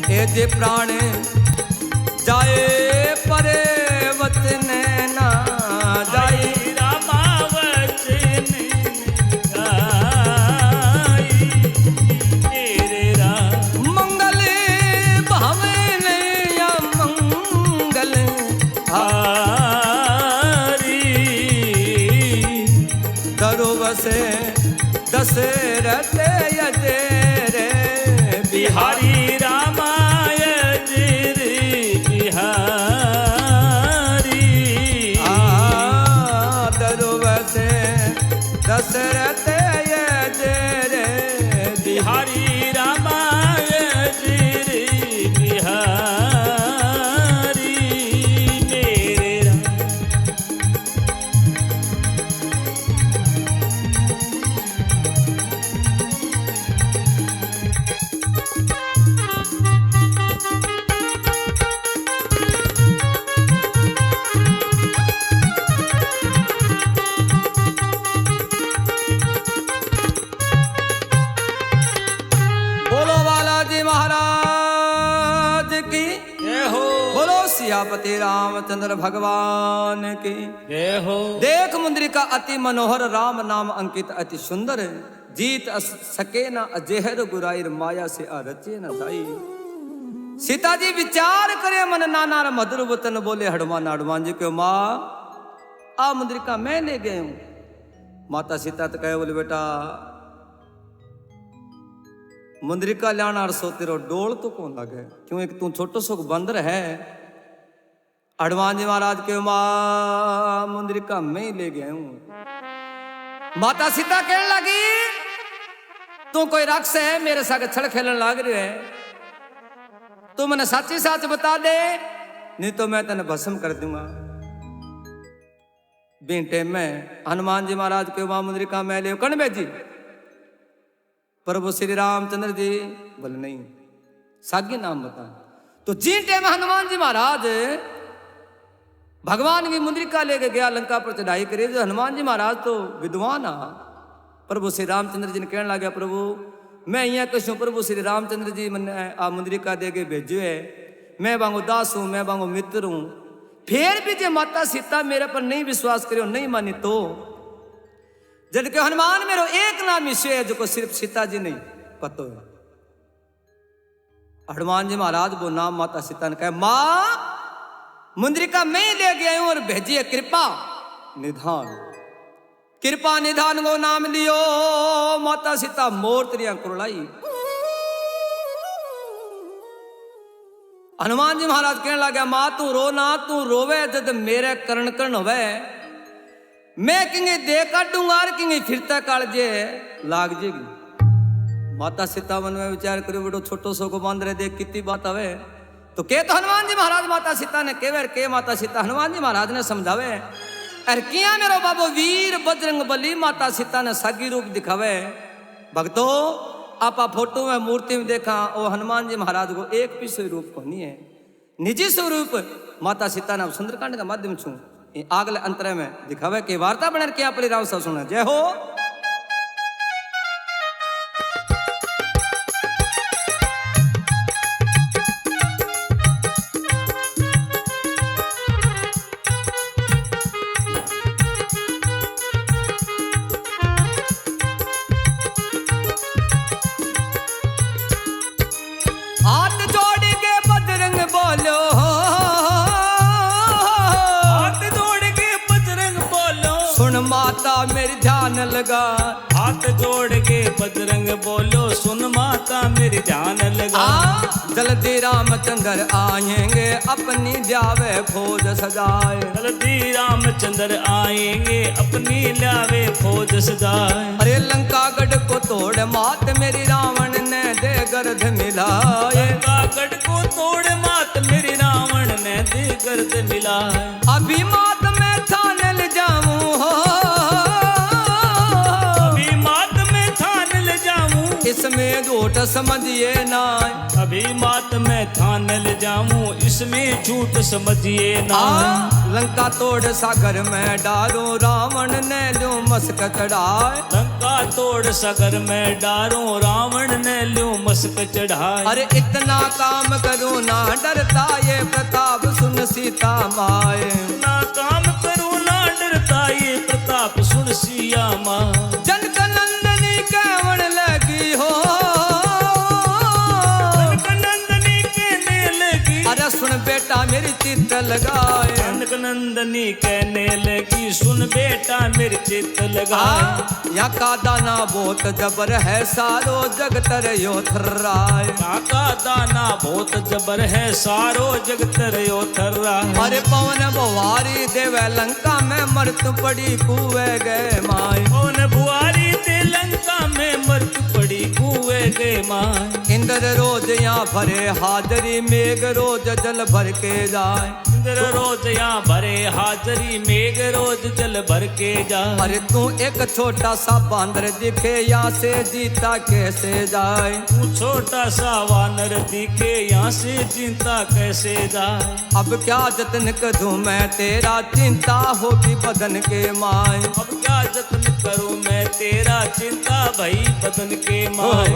ए जे प्राण जाए परे वतन ना जाए। रामावत गाई। मेरे राम मंगल भावन या मंगल हारी। करो बसे दशरथ यजय रे बिहारी। बिहारी रामाय रे बिहारी। करो बसे दशरथ यजय रे बिहारी। बिहारी रामाय रे बिहारी। मेरे राम बोलो बालाजी महाराज की जय हो बोलो सियापति रामचंद्र भगवान की जय हो। देख मुंदरी का अति मनोहर राम नाम अंकित अति सुंदर जीत सके न अजेहर गुराइर माया से अरचे न दाई। सीता जी विचार करे मन नाना मधुर वतन बोले हनुमान हनुमान जी क्यों माँ आ मुंदरी का मैं ले गए हूं। माता सीता तो कहे बोले बेटा मुंदरी का लाना सो तेरो डोल तो कौन लगे क्यों एक तू छोटो सो बंदर है। हनुमान जी महाराज के माँ मुंदरी का मैं ही ले गया हूं। माता सीता कहने लगी तू कोई राक्षस है मेरे साथ छड़ खेलने लग रही है। तू मैंने सच्ची सच बता दे नहीं तो मैं तेने भस्म कर दूंगा। बींटे में हनुमान जी महाराज के मां मुंदरी का मैं ले कण भेजी। प्रभु श्री रामचंद्र जी बोले नहीं सागी नाम बता। तो जींटे में हनुमान जी महाराज भगवान की मुंदरिका लेके गया लंका पर चढ़ाई करी। जो हनुमान जी महाराज तो विद्वान आ प्रभु श्री रामचंद्र जी ने कहने लगा प्रभु मैं यहाँ कुछ हूँ। प्रभु श्री रामचंद्र जी मैंने आ मुंदरिका दे के भेजो है। मैं बांगो दास हूँ मैं बांगो मित्र हूँ। फिर भी जो माता सीता मेरे पर नहीं विश्वास करो नहीं मानी तो जब के हनुमान मेरो एक नाम ईश्वर है जो को सिर्फ सीता जी नहीं पतो है। हनुमान जी महाराज वो नाम माता सीता ने कहा माँ मुंदरिका मैं ले गया हूं और भेजिए कृपा निधान। कृपा निधान को नाम लियो। माता सीता मोरतरिया कुरलाई। हनुमान जी महाराज कहने लगा माँ तू रो ना तू रोवे जद मेरे करण करण होवे मैं किंगे दे काटूंगा और किंगे फिरता कालजे लाग जेगी। माता सीता मन में विचार करो बेटो छोटो सो को बांध रहे देख कितनी बात आवे। तो के तो हनुमान जी महाराज माता सीता ने केवर के माता सीता हनुमान जी महाराज ने समझावे अरे किया मेरो बाबू वीर बजरंग बली। माता सीता ने सागी रूप दिखावे। भक्तों आपा फोटो में मूर्ति में देखा वो हनुमान जी महाराज को एक भी रूप को नहीं है। निजी स्वरूप माता सीता नाम सुंदरकांड का माध्यम छू आगले अंतरे में दिखावे के वार्ता बने क्या पली राव सा सुना जय हो। हाथ जोड़ के बजरंग बोलो, हाथ जोड़ के बजरंग बोलो, सुन माता मेरी ध्यान लगा। हाथ जोड़ के बजरंग बोलो, सुन माता मेरी ध्यान लगा। जल्दी रामचंद्र आएंगे अपनी ल्यावे फौज सजाए। जल्दी रामचंद्र आएंगे अपनी ल्यावे फौज सजाए। अरे लंका गढ़ को तोड़ मात मेरी रावण ने दे गर्द मिलाए। लंका गढ़ को तोड़ मात मेरी रावण ने दे गर्द मिलाए। अभी मात मैं ठान ले जाऊं हो, अभी मात में थान ले जाऊं, इसमें झूठ समझिए ना। अभी मात में थान ले जाऊं, इसमें झूठ समझिए ना। लंका तोड़ सागर में डालो रावण ने लो मस्क चढ़ाए। लंका तोड़ सागर में डारो रावण ने लो मस्क चढ़ाए। अरे इतना काम करो ना डरता ये प्रताप सुन सीता माए। ना काम करो ना डरता ये प्रताप सुन सिया माँ। जनक नंदनी कहवन लगी हो, जनक नंदनी कहने लगी, अरे सुन बेटा मेरी चित्त लगाए। जनक नंदनी कहने लगी, सुन बेटा मेरे चित्त लगा। यहाँ का दाना बहुत जबर है सारो जगत यो थर्राए। यहाँ का दाना बहुत जबर है सारो जगत यो थर्राए। अरे पवन बुहारी देवे लंका में मृत्यु पड़ी कुए गए माए। पवन बुहारी दे लंका में मृत्यु पड़ी कुए गए माए। इंद्र रोज यहाँ भरे हाजरी मेघ रोज जल भर के जाए। इंद्र रोज यहाँ भरे हाजरी मेघ रोज जल भर के जाए। अरे तू एक छोटा सा बांदर दिखे यहाँ से जीता कैसे जाए। तू छोटा सा वानर दिखे यहाँ से चिंता कैसे जाए। अब क्या जतन करूं मैं तेरा चिंता होगी बदन के माए। अब क्या जतन करूं मैं तेरा चिंता भई बदन के माए।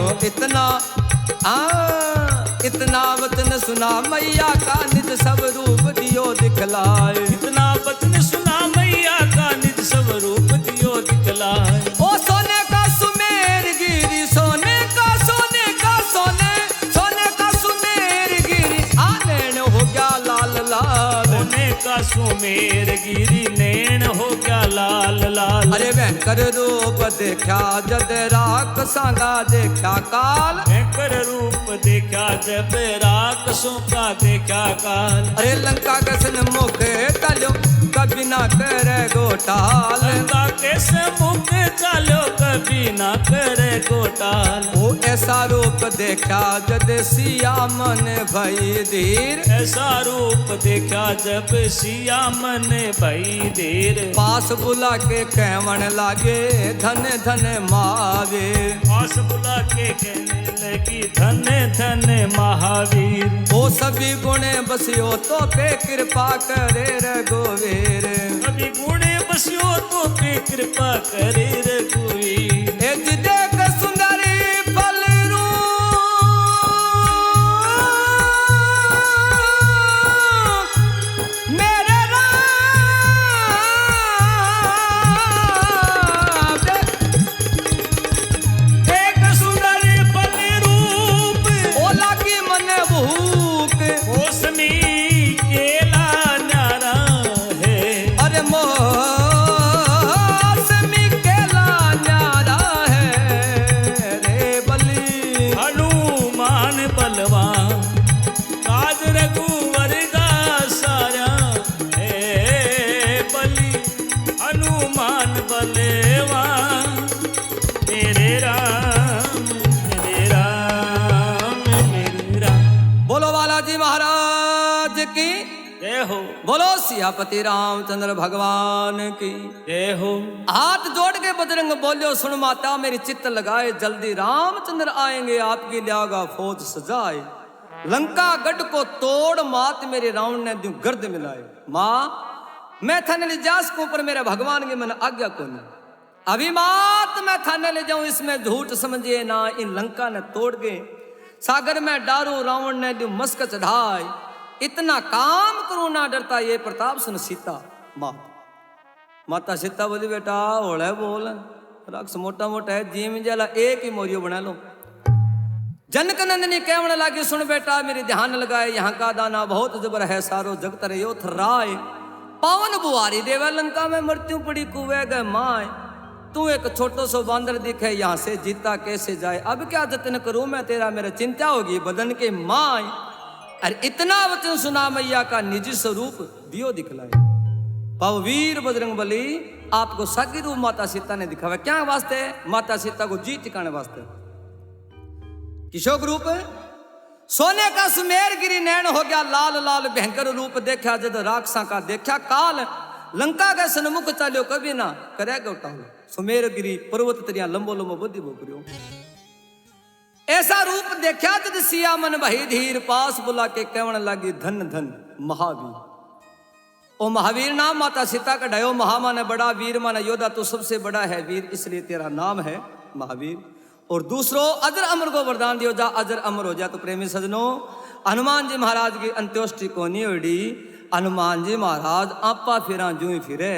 इतना वचन सुना मैया का निज सब रूप दियो दिखलाए। इतना वचन सुना मैया का निज सब रूप दियो दिखलाए। ओ सोने का सुमेर गिरी सोने का सोने का सोने सोने का सुमेर गिरी आनैन हो गया लाल लाल। सोने का सुमेर गिरी नैन हो गया लाल लाल। अरे भयंकर रूप देखा जद राख सांगा देखा काल। भयंकर रूप देखा जब राक्षसों का देखा काल। अरे लंका कसन मुख तलो कभी ना करे गोटाल। लंका के मुख चलो कभी ना करे गोटाल। वो ऐसा रूप देखा जद सिया मन भई धीर। ऐसा रूप देखा जब सिया मन भई धीर। पास बुला के कहवन लागे धन धन महावीर। पास बुला के कहने लगी धन धन महावीर। वो सभी गुणे बसियो तो पे कृपा करे रघुवीर। कभी गुणे बसियो तो पे कृपा करे रघुवीर। देख सुंदरी फल मेरे एक सुंदर फल रूप ओला की मन भूख मौसमी केला न्यारा है। अरे मौसमी केला न्यारा है रे बली। हनुमान बलवान काज रघुवर का सारा है बलि। हनुमान बलवान मेरे राम मेरे राम मेरे राम। बोलो बालाजी महाराज की जय हो बोलो सियापति रामचंद्र भगवान की जय हो। हाथ जोड़ के बजरंग बोलियो सुन माता मेरी चित्त लगाए। जल्दी रामचंद्र आएंगे आपकी ल्यागा फौज सजाए। लंका गढ़ को तोड़ मात मेरे रावण ने दूं गर्द मिलाए। मां मैं थाने ले जास को पर मेरे भगवान के मन आज्ञा को नहीं। अभी मात मैं थाने ले जाऊं इसमें झूठ समझिए ना। इन लंका ने तोड़ गए सागर में डारू रावण ने दूं मस्क चढ़ाए। इतना काम करूं ना डरता ये प्रताप सुन सीता। माता सीता बोली बेटा होले बोल राक्ष मोटा मोटा है जीव जला एक ही मोरियो बना लो। जनक नंदनी कहने लगी सुन बेटा मेरी ध्यान लगाए यहाँ का दाना बहुत जबर है सारो जगत रे यो थराए। पावन बुआरी देवा लंका में मृत्यु पड़ी कुएं गए माए। तू एक छोटो सो बांदर दिखे यहाँ से जीता कैसे जाए। अब क्या जतन करूं मैं तेरा मेरा चिंता होगी बदन के माए। अरे इतना वचन सुना मैया का निजी स्वरूप दियो दिखलाए। पाव वीर बजरंग बली आपको सागी रूप माता सीता ने दिखावा क्या वास्ते। माता सीता को जी टिकाने वास्ते किशोक रूप सोने का सुमेर गिरी नैन हो गया लाल लाल भयंकर रूप देखा जद राक्षसा का देखा काल। लंका के सन्मुख चालो कभी ना करेगा उठाओ। सुमेर गिरी पर्वत तरिया लंबो लंबो बुद्धि बोकरियो। ऐसा रूप देखा जद सिया मन भई धीर पास बुला के कहने लगी धन धन महावीर। ओ महावीर नाम माता सीता का ढायो। महा माने बड़ा वीर माने योद्धा तू सबसे बड़ा है वीर इसलिए तेरा नाम है महावीर। और दूसरो अजर अमर को वरदान दियो जा अजर अमर हो जा। तो प्रेमी सजनों हनुमान जी महाराज की अंत्योष्टि को नहीं उड़ी। हनुमान जी महाराज आपा फिरा जू ही फिरे।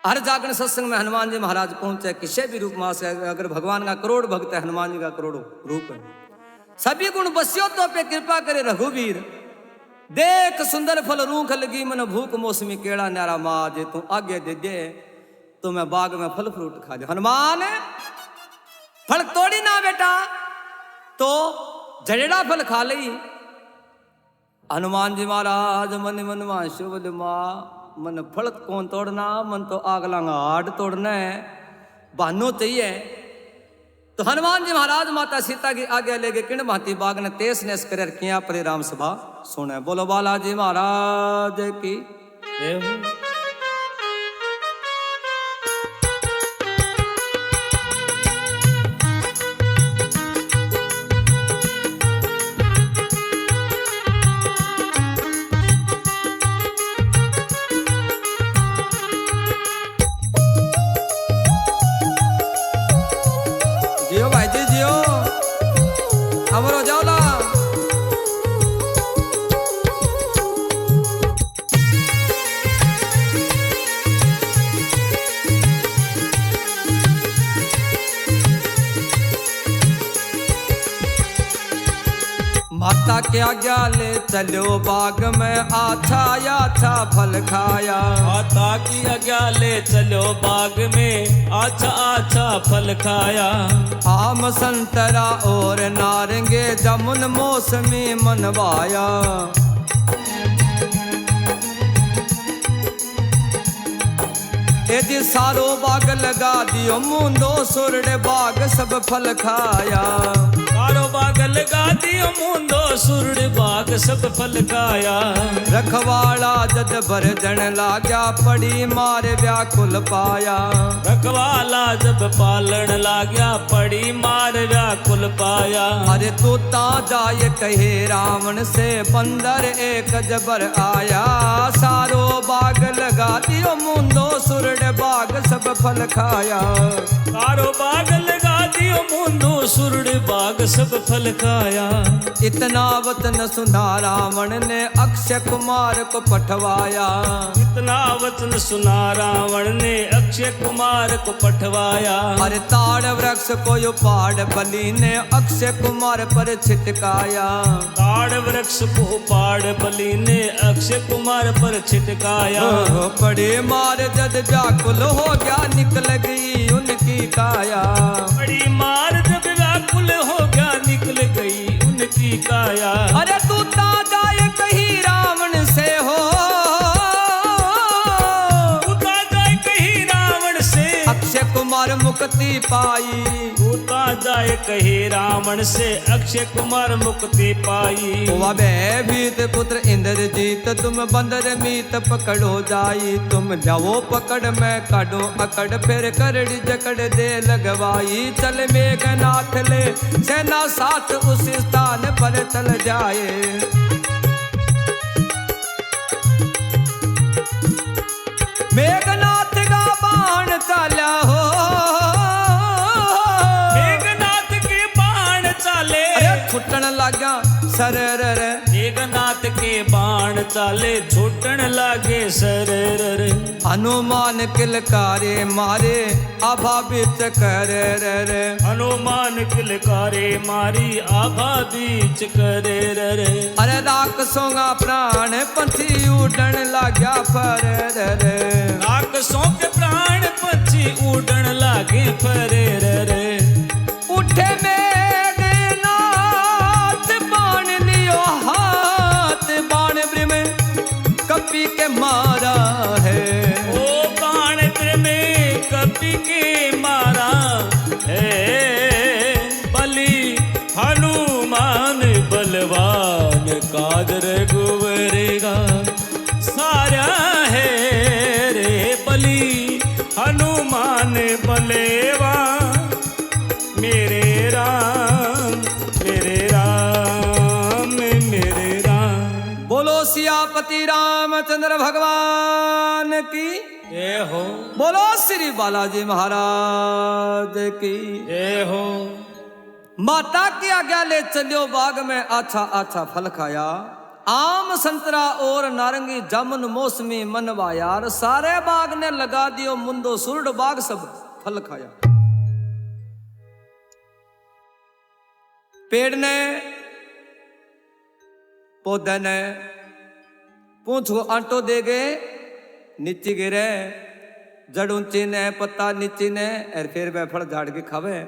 हर जागरण सत्संग में हनुमान जी महाराज पहुंचे किसी भी रूप में से। अगर भगवान का करोड़ भक्त है हनुमान जी का करोड़ों रूप है। सभी गुण बस्यो तो पे कृपा करे रघुवीर। देख सुंदर फल रूख लगी मन भूख मौसमी केड़ा न्यारा माँ जे तू आगे दे दे तो मैं बाग में फल फ्रूट खा जा। हनुमान फल तोड़ी ना बेटा तो जड़ेड़ा फल खा ली। हनुमान जी महाराज मन मन वाशु बोले माँ मन फल कौन तोड़ना मन तो आग लांगा हाड तोड़ना है बहानो चाहिए। तो हनुमान जी महाराज माता सीता की आगे ले गए किण भांति बाग ने तेस नेस कर किया परे राम सभा सुने। बोलो बालाजी महाराज की जियो भाई जी जियो अमर हो जाओ ला। माता के आज्ञा ले चलो बाग में अच्छा अच्छा फल खाया। माता की आज्ञा ले चलो बाग में अच्छा अच्छा फल खाया। आम संतरा और नारंगे जामुन मौसमी मनवाया। यदि सारो बाग लगा दियो मूंदो सुरड़ बाग सब फल खाया। सारो बाग लगा दियो मूंदो सुरड़ बाग सब फल खाया। रखवाला जद बरदन लाग्या पड़ी मार व्याकुल पाया। रखवाला जब पालन लाग्या पड़ी मार व्याकुल पाया। अरे तू ता जाय कहे रावण से बंदर एक जबर आया। सारो बाग लगा दियो मूंदो सुरड़ बाग सब फल खाया। सारो बाग लगा दियो मूंदो सुरड़ बाग सब फल खाया। इतना वचन सुना रावण ने अक्षय कुमार को पठवाया। इतना वचन सुना रावण ने अक्षय कुमार को पठवाया। अरे ताड़ वृक्ष को यो पाड़ बलि ने अक्षय कुमार पर छिटकाया। ताड़ वृक्ष को पाड़ बलि ने अक्षय कुमार पर छिटकाया। बड़े मार जद व्याकुल हो गया निकल गई उनकी काया। बड़ी मार जब व्याकुल हो गया निकल गई उनकी काया। अरे तू ता जाए कहीं रावण से हो। तू ता जाए कहीं रावण से। अक्षय कुमार मुख मुक्ति पाई। दूता जाए कहे रावण से अक्षय कुमार मुक्ति पाई। हुआ भयभीत पुत्र इंद्रजीत तुम बंदर मीत पकड़ो जाई। तुम जाओ पकड़ मैं काटो अकड़ फिर करड़ी जकड़ दे लगवाई। चल मेघनाथ ले सेना साथ उस स्थान पर चल जाए। मेघनाथ का बाण चाला हो, मेघनाथ के बाण चाले। अरे छुटन लगा सरर। मेघनाथ के बाण चाले छूटन लागे सरर। हनुमान किलकारे मारे आभा बीच कर। हनुमान किलकारे मारी आभा बीच करे रे। अरे राक्षसों का प्राण पंछी उड़न लाग्या पर। राक्षसों के प्राण पंछी उड़न लागे फरे रे। उठे मेघनाथ बाण लियो हाथ। बाण ब्रिम कपी के मारा है। ओ बाण में कपि के मारा है। बलि हनुमान बलवान काज रघुवरेगा सारा है रे। बलि हनुमान बलेवा मेरे राम मेरे राम मेरे राम। बोलो सियापति रामचंद्र भगवान की। ये हो बोलो श्री बालाजी महाराज की। ये हो। माता की आज्ञा ले चलियो बाग में अच्छा अच्छा फल खाया। आम संतरा और नारंगी जामुन मौसमी मनवा यार। सारे बाग ने लगा दियो मुंदो सुरड बाग सब फल खाया। पेड़ ने पौधे ने पूंछ को आंटो दे गए नीचे गिरे। जड़ ऊंची ने पत्ता नीची ने और फिर वह फल झाड़ के खावे।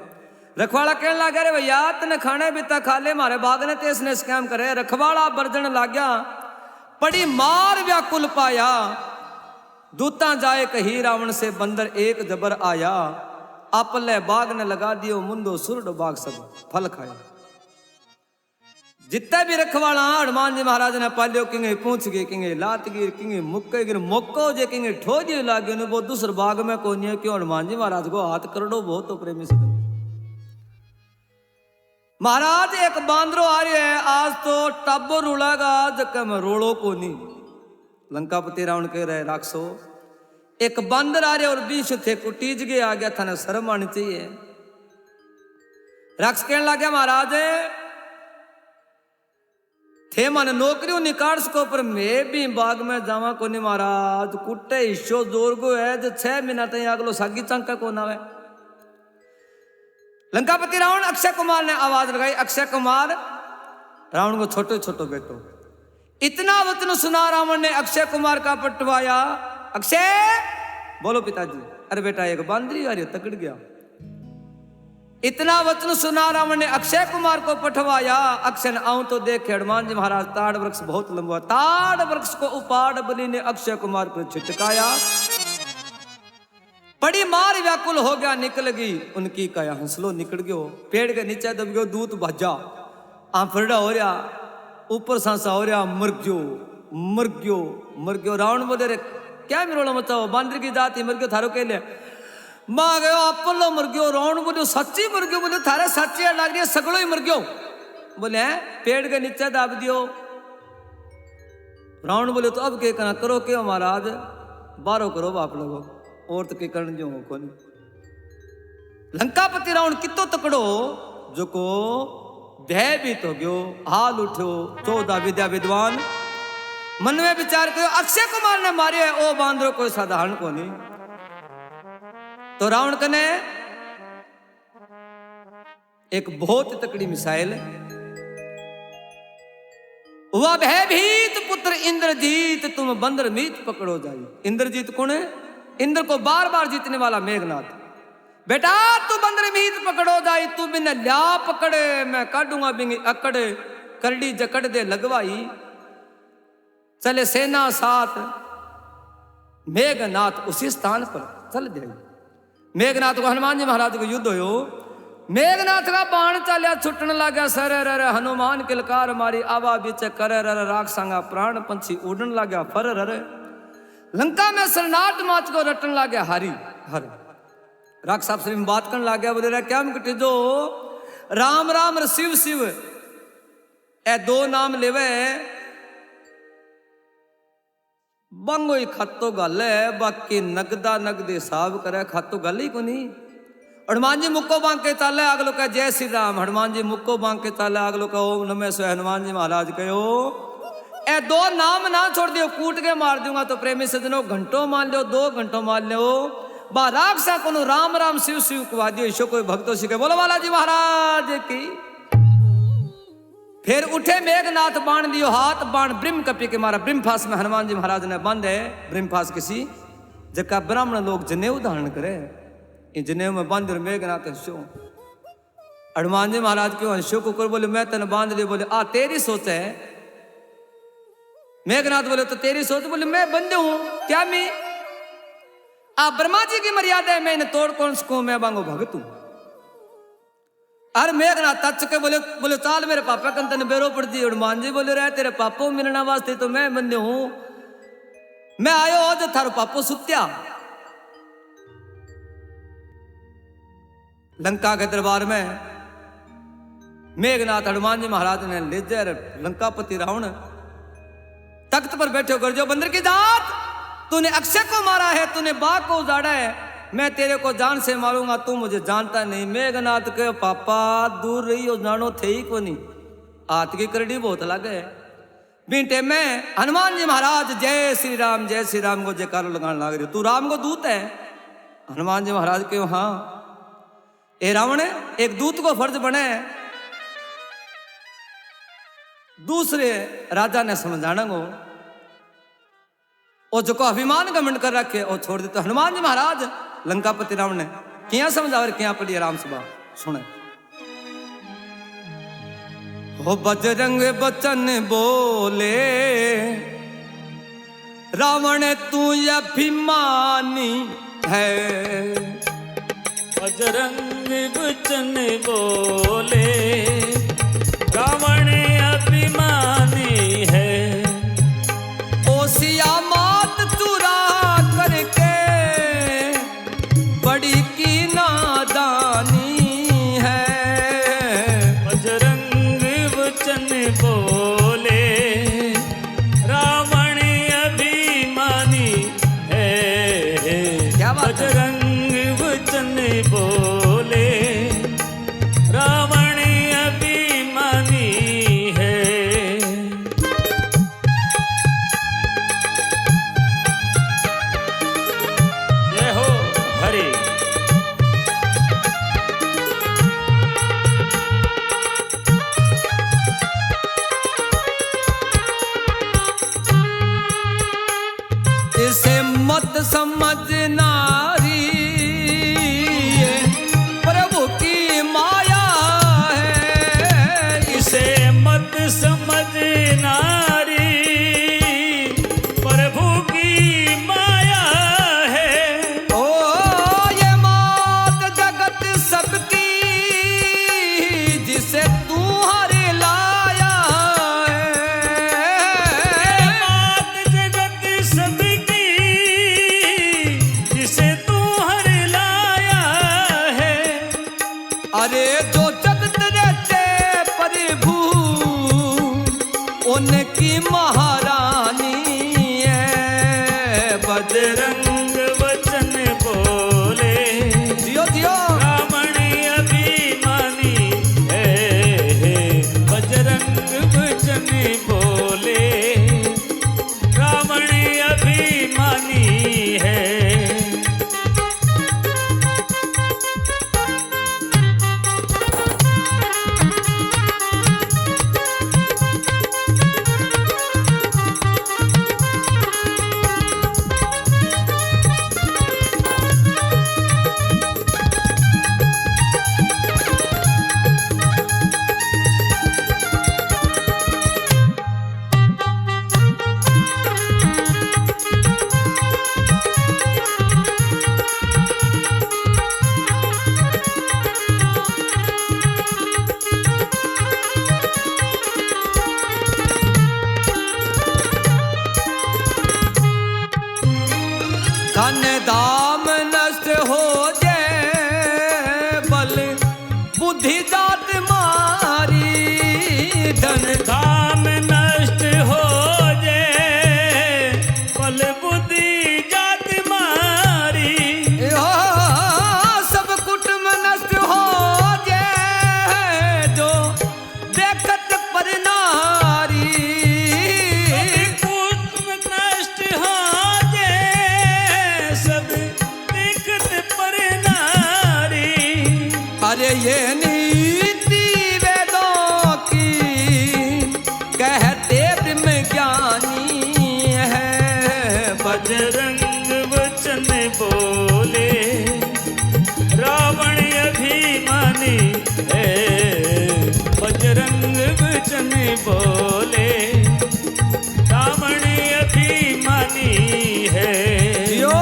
रखवाड़ा कहने लगा रे भैया तने खाने बीता खा ले मारे बाग ने तेस ने स्कैम करे। रखवाड़ा बरजन लाग गया पड़ी मार व्याकुल पाया। दूता जाए कही रावण से बंदर एक जबर आया। अपले बाग ने लगा दियो मुंदो सुरड बाग सब फल खाया। जितने भी रखवाड़ा हनुमान जी महाराज ने पालियो किंगे पूछ गए किंगे लात गिर किंगे मुक्के गिर मोको जे किंगे ठोजी लागे ने वो दूसरे बाग में कौन है क्यों हनुमान जी महाराज को हाथ करोड़ो बहुत तो प्रेमी सदन। महाराज एक बांदरो आ रही है आज तो टब्बो रुलागा जब मैं रोड़ो को नहीं। लंकापति रावण कह रहे राक्षसो एक बंदर आ रहे और बीच थे कुटीज के आ गया था ना शर्म आनी चाहिए। राक्षस कहने लगा महाराज थे मन नौकरियों निकाल सको पर मैं भी बाग में जावा को नहीं महाराज। कुट्टे हिस्सो जोर को है जो 6 मिनट अगलो सागी चंका को ना है। लंकापति रावण अक्षय कुमार ने आवाज लगाई। अक्षय कुमार रावण को छोटो छोटो बेटो। इतना वचन सुना रावण ने अक्षय कुमार का पटवाया। अक्षय बोलो पिताजी। अरे बेटा एक बांदरी आ रही तकड़ गया। इतना वचन सुना रावण ने अक्षय कुमार को पठवाया। अक्षय ने आऊं तो देखे हनुमान जी महाराज ताड़ वृक्ष बहुत लंबा। ताड़ वृक्ष को उपाड़ बलि ने अक्षय कुमार पर छिटकाया। बड़ी मार व्याकुल हो गया निकल गई उनकी काया। हंसलो निकल गयो पेड़ के नीचे दब गयो दूत भजा आंफरडा हो रहा ऊपर सांसा हो रहा मर गयो मर गयो मर गयो। रावण बोले रे क्या मिरोड़ा मचाओ बांदर की जाति मर गयो थारो के लिए मां गयो अपलो मर गयो। रावण बोलो सच्ची मर गयो। बोले थारे सच्ची लग रही है सगड़ो ही मर गयो। बोले पेड़ के नीचे दाब दियो। रावण बोले तो अब के करना करो क्यों महाराज बारो करो बाप लोगो और तो के करण जो को नहीं। लंकापति रावण कितो तकड़ो जो को भयभीत हो गयो हाल उठो 14 विद्या विद्वान मन में विचार करो अक्षय कुमार ने मारे है ओ बांदरो कोई साधारण को नहीं। तो रावण कने एक बहुत तकड़ी मिसाइल हुआ भयभीत पुत्र इंद्रजीत तुम बंदर मीत पकड़ो जाई। इंद्रजीत कौन है? इंद्र को बार बार जीतने वाला मेघनाथ। बेटा तू बंदर मीत पकड़ो जाई तू बिना ल्या पकड़े मैं काटूंगा बिंगी अकड़ करड़ी जकड़ दे लगवाई। चले सेना साथ मेघनाथ उसी स्थान पर चल जाए। मेघनाथ को हनुमान जी महाराज को युद्ध हो। मेघनाथ का बाण चालिया छुटन लग्या सर रर हनुमान किलकार मारी आवा बीच कर रर राक्षसांगा प्राण पंछी उड़न लग्या फर रर लंका में सरनाट माच को रटन लग्या हरी हर राक्षस आपस में बात करने लग गया। बोले रे क्या कटे जो राम राम शिव शिव ए दो नाम लेवे बंगो ही खातो गल है बाकी नगदा नगदे हिसाब करे खातो गल ही को नहीं। हनुमान जी मुक्को बांध के चाले अगलो कह जय श्री राम। हनुमान जी मुक्को बांध के चाले अगलो कहो नमे सो हनुमान जी महाराज कहो ए दो नाम ना छोड़ दियो कूट के मार दूंगा तो प्रेमी सजनों घंटों मान लो 2 घंटों मान लो बा राक्षसा को राम राम शिव शिव कुआ दियो ईशो कोई भक्तों सीखे बोलो बालाजी महाराज की। फिर उठे मेघनाथ बाण दियो हाथ बाण ब्रह्म कपी के मारा ब्रह्मफास में हनुमान जी महाराज ने बांधे। ब्रह्मफास किसी जगह ब्राह्मण लोग जनेऊ धारण करे इन जनेऊ में बांध मेघनाथ हंसो। हनुमान जी महाराज क्यों हंसो को कर बोले मैं तेन बांध दियो। बोले आ तेरी सोच है। मेघनाथ बोले तो तेरी सोच। बोले मैं बंदे हूं क्या मैं आ ब्रह्मा जी की मर्यादा है मैं इन्हें तोड़ कौन सकूं मैं बांगो भगत हूं। अरे मेघनाथ तच के बोले बोले चाल मेरे पापा कन तन बेरो पड़ दी। हनुमान जी बोले रहे तेरे पापो मिलना वास्ते तो मैं बंदे हूं मैं आयो हो जो थारो पापो सुत्या। लंका के दरबार में मेघनाथ हनुमान जी महाराज ने ले जाए लंकापति रावण तख्त पर बैठे होकर जो बंदर की जात तूने अक्षय को मारा है तूने बाघ को उजाड़ा है मैं तेरे को जान से मारूंगा तू मुझे जानता नहीं। मेघनाथ के पापा दूर रही हो जानो थे ही को नहीं हाथ की करड़ी बहुत लगे बीटे में हनुमान जी महाराज जय श्री राम को जयकारो लगाने लग रही तू राम को दूत है। हनुमान जी महाराज के हाँ ए रावण एक दूत को फर्ज बने दूसरे राजा ने समझाना को और जो को अभिमान घमंड कर रखे और छोड़ देते। हनुमान जी महाराज लंकापति रावण ने क्या समझा क्या पढ़ी राम सभा सुने। हो बजरंग बचन बोले रावण तू अभिमानी है। बजरंग बचन बोले रावण अभिमानी है। ओसिया मात चुरा करके बड़ी की नादानी है। बजरंग वचन बोले रावण अभिमानी है। क्या बात है? बजरंग वचन बोले रावण अभिमानी है। जय हो हरि। इसे मत समझनारी प्रभु की माया है। इसे मत समझनारी प्रभु की माया है। ओ ये मात जगत सबकी जिसे तू हर लाया है। मात जगत सबकी जिसे तू हर लाया है। अरे जो जगत रहते प्रभु उनकी महारानी है। बजरंग वचन बोले जियो जियो रावण अभिमानी है। बजरंग वचन बोले रावण अभिमानी है। धन धाम नष्ट हो जाए बल बुद्धि जात मारी धन धाम नष्ट हो जाए बल बुद्धि जात मारी सब कुटुंब नष्ट हो जाए जो देखत पर नारी कुटुंब नष्ट हो जाए सब देखत पर नारी अरे ये नीति वेदों की कहते ब्रह्म ज्ञानी है बजरंग वचन बोले रावण अभिमानी है बजरंग वचन बोले रावण अभिमानी है जियो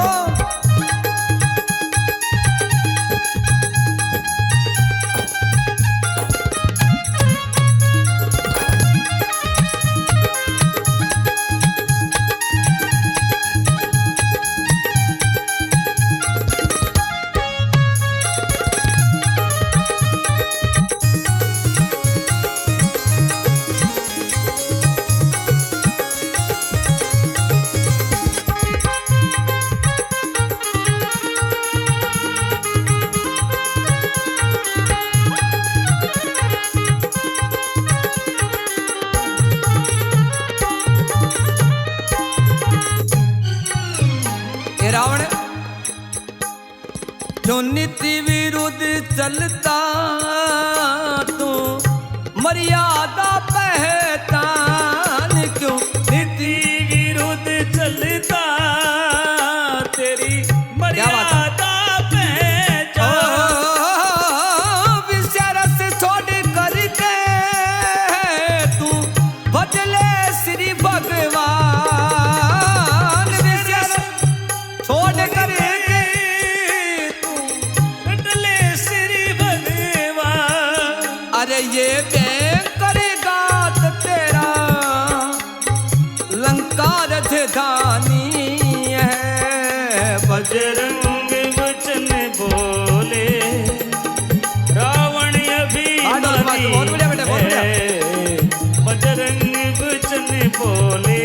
ये रावण जो नीति विरुद्ध चलता तू मर्यादा पहचान क्यों नीति विरुद्ध चलता तेरी मर्यादा पहचान विषरस छोड़ करके तू बदले श्री भगवान विषरस छोड़ करके बदले श्री भगवान अरे ये करेगा तो तेरा लंका राजधानी है बजरंग वचन बोले रावण अभिमानी बहुत बढ़िया बेटा, बहुत बढ़िया। है बजरंग वचन बोले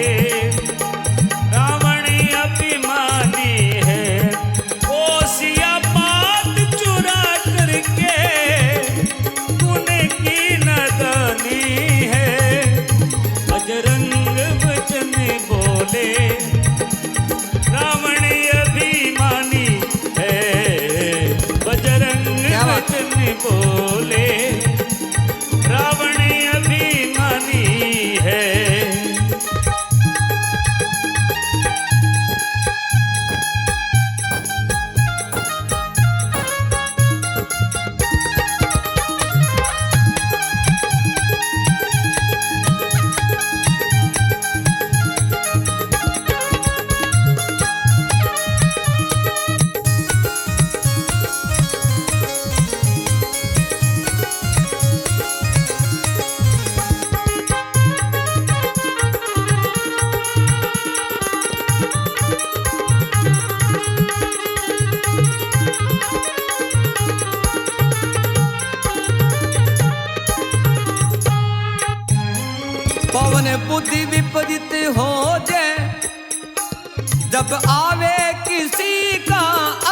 रावण अभिमानी है ओसिया बात चुरा करके तूने की नदानी है बजरंग वचन बोले रावण अभिमानी है बजरंग क्या बात? वचन बोले रावण अभिमानी है पवन बुद्धि विपरीत हो जाए जब आवे किसी का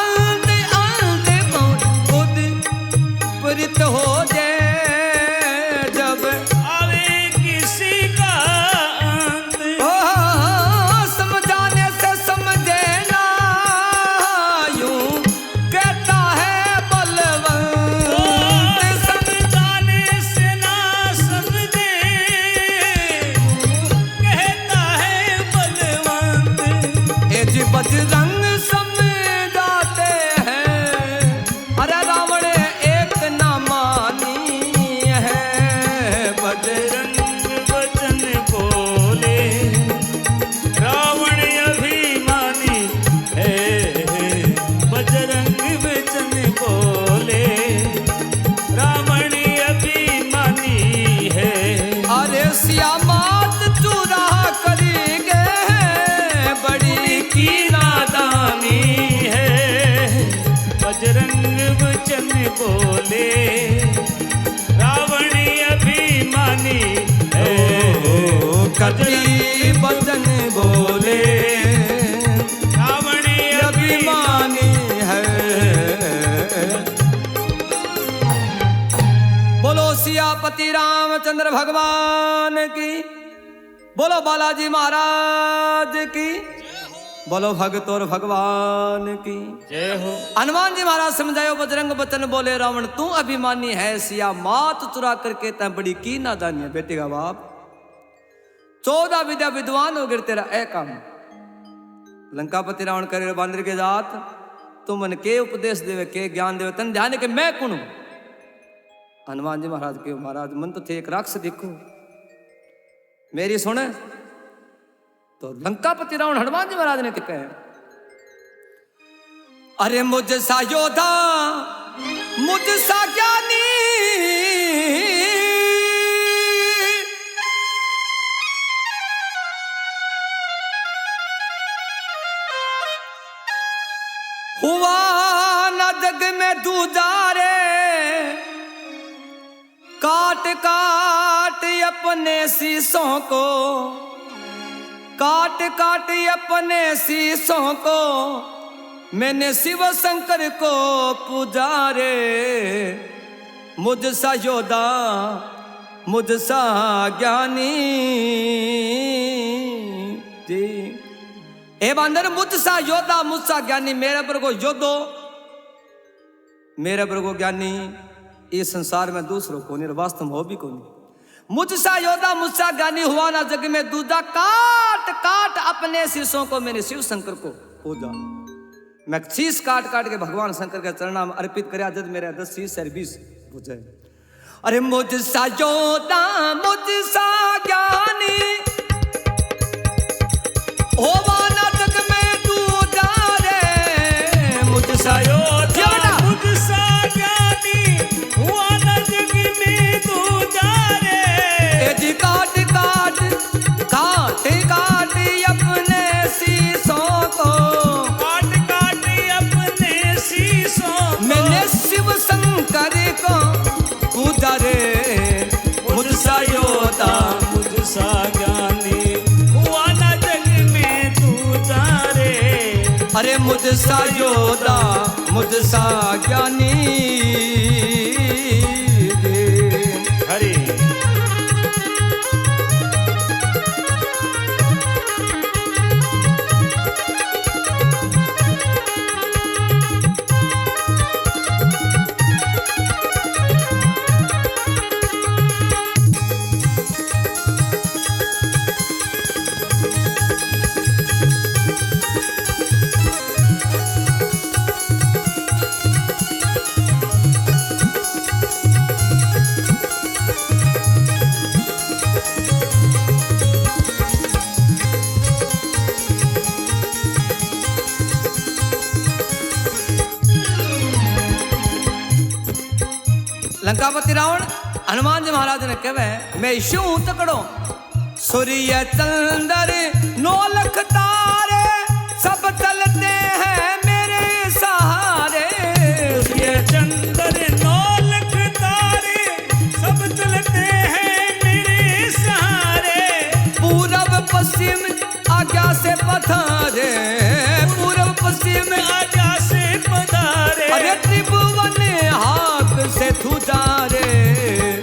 अंत अंत बुद्धि विपरीत हो जाए जब आवे किसी का अंत ओ समझाने से समझे ना यूं कहता है बलवंत समझाने से ना समझे कहता है बलवंत ए जी बजरंग समझाते हैं अरे रावण एक ना मानी बोले रावण अभिमानी है कपटी बचन बोले रावण अभिमानी है। बोलो सियापति रामचंद्र भगवान की, बोलो बालाजी महाराज की, बोलो भगत और भगवान की जय हो। हनुमान जी महाराज समझायो बजरंग बचन बोले रावण तू अभिमानी है सिया मात चुरा करके तै बड़ी की ना जानिए। बेटे का बाप 14 विद्या विद्वान हो गिर तेरा ए काम। लंकापति रावण करे बांदर के जात तू मन के उपदेश देवे के ज्ञान देवे तन ध्यान के मैं कौन हूं। हनुमान जी महाराज के महाराज मन तो थे एक राक्षस देखो मेरी सुने। तो लंकापति रावण हनुमान जी महाराज ने कहा अरे मुझ सा योद्धा मुझ सा ज्ञानी हुआ न जग में दूजा रे काट काट अपने शीशों को काट काट अपने शीशों को मैंने शिव शंकर को पूजा रे। मुझ सा योद्धा मुझ सा ज्ञानी जी। ए बांदर मुझ सा योद्धा मुझ सा ज्ञानी मेरे पर को योद्धो मेरे पर को ज्ञानी इस संसार में दूसरों को नहीं वास्तव में हो भी को नहीं। मुझसा योद्धा मुझसा ज्ञानी हुआ ना जग में दूजा काट काट अपने शीशों को मैंने शिव शंकर को पूजा। मैं शीश काट काट के भगवान शंकर के चरणा में अर्पित करया जब मेरे 10 शीश 20 पूजे। अरे मुझसा योद्धा मुझसा ज्ञानी हुआ ना जग में दूजा रे। मुझसा योद्धा मुझसा ज्ञानी हुआ न जग में दूजा रे। जी काट काट काट काट अपने शीशों को काट काट अपने शीशों मैंने शिव शंकर को पूजा रे। मुझसा योद्धा मुझसा ज्ञानी हुआ न जग में दूजा रे। अरे मुझसा योद्धा मुझसा ज्ञानी हरि लंकापति रावण हनुमान जी महाराज ने कहे मैं ईशु हूं तकड़ो सूर्य चंद्र 9 लाख तारे सब चलते हैं मेरे सहारे। सूर्य चंद्र 9 लाख तारे सब चलते हैं मेरे सहारे। पूरब पश्चिम आज्ञा से पधारे पूरब पश्चिम आजा से पधारे। अरे त्रिभुवन हाथ से तू जा रे।